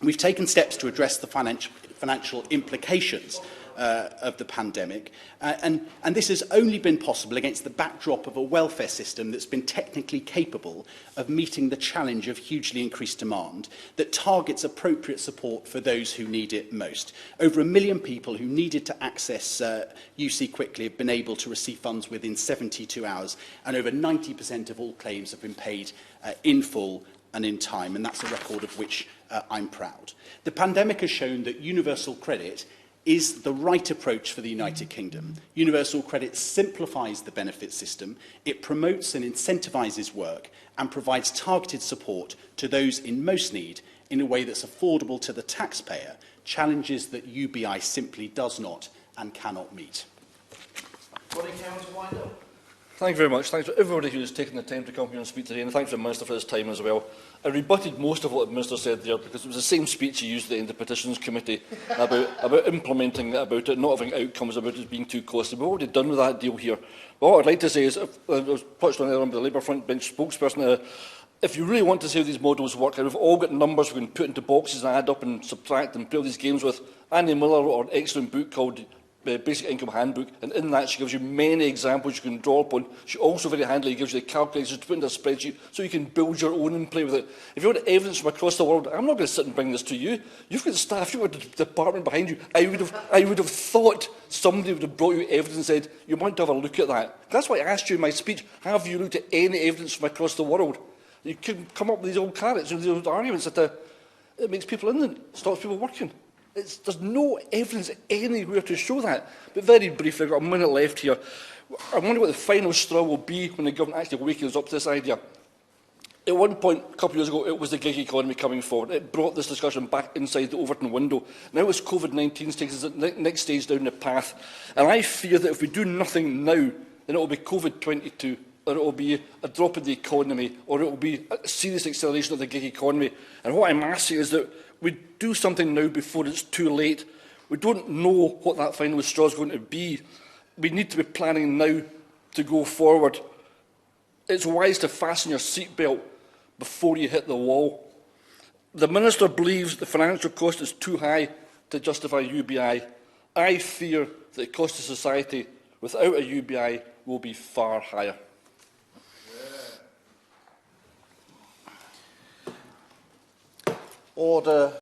We've taken steps to address the financial implications of the pandemic, and this has only been possible against the backdrop of a welfare system that's been technically capable of meeting the challenge of hugely increased demand that targets appropriate support for those who need it most. Over 1 million people who needed to access UC quickly have been able to receive funds within 72 hours, and over 90% of all claims have been paid in full and in time, and that's a record of which I'm proud. The pandemic has shown that universal credit is the right approach for the United Kingdom. Universal credit simplifies the benefit system, it promotes and incentivises work, and provides targeted support to those in most need in a way that's affordable to the taxpayer, challenges that UBI simply does not and cannot meet. Ronnie Cowan to wind up. Thank you very much. Thanks to everybody who has taken the time to come here and speak today, and thanks to the Minister for his time as well. I rebutted most of what the Minister said there, because it was the same speech he used at the end of the Petitions Committee about implementing it, about it not having outcomes, about it being too costly. We've already done with that deal here. But what I'd like to say is, I was touched on earlier on by the Labour Front Bench spokesperson, if you really want to see how these models work, and we've all got numbers we can put into boxes and add up and subtract and play all these games with. Annie Miller wrote an excellent book called Basic Income Handbook, and in that she gives you many examples you can draw upon. She also very handily gives you the calculations to put into a spreadsheet so you can build your own and play with it. If you want evidence from across the world, I'm not going to sit and bring this to you. You've got staff, you've got the department behind you. I would have thought somebody would have brought you evidence and said, you want to have a look at that. That's why I asked you in my speech, have you looked at any evidence from across the world? You can come up with these old carrots and these old arguments that it makes people indolent, stops people working. There's no evidence anywhere to show that. But very briefly, I've got a minute left here. I wonder what the final straw will be when the government actually wakens us up to this idea. At one point, a couple of years ago, it was the gig economy coming forward. It brought this discussion back inside the Overton window. Now it's COVID-19 takes us the next stage down the path. And I fear that if we do nothing now, then it will be COVID-22, or it will be a drop in the economy, or it will be a serious acceleration of the gig economy. And what I'm asking is that we do something now before it's too late. We don't know what that final straw is going to be. We need to be planning now to go forward. It's wise to fasten your seatbelt before you hit the wall. The Minister believes the financial cost is too high to justify UBI. I fear that the cost to society without a UBI will be far higher. Order.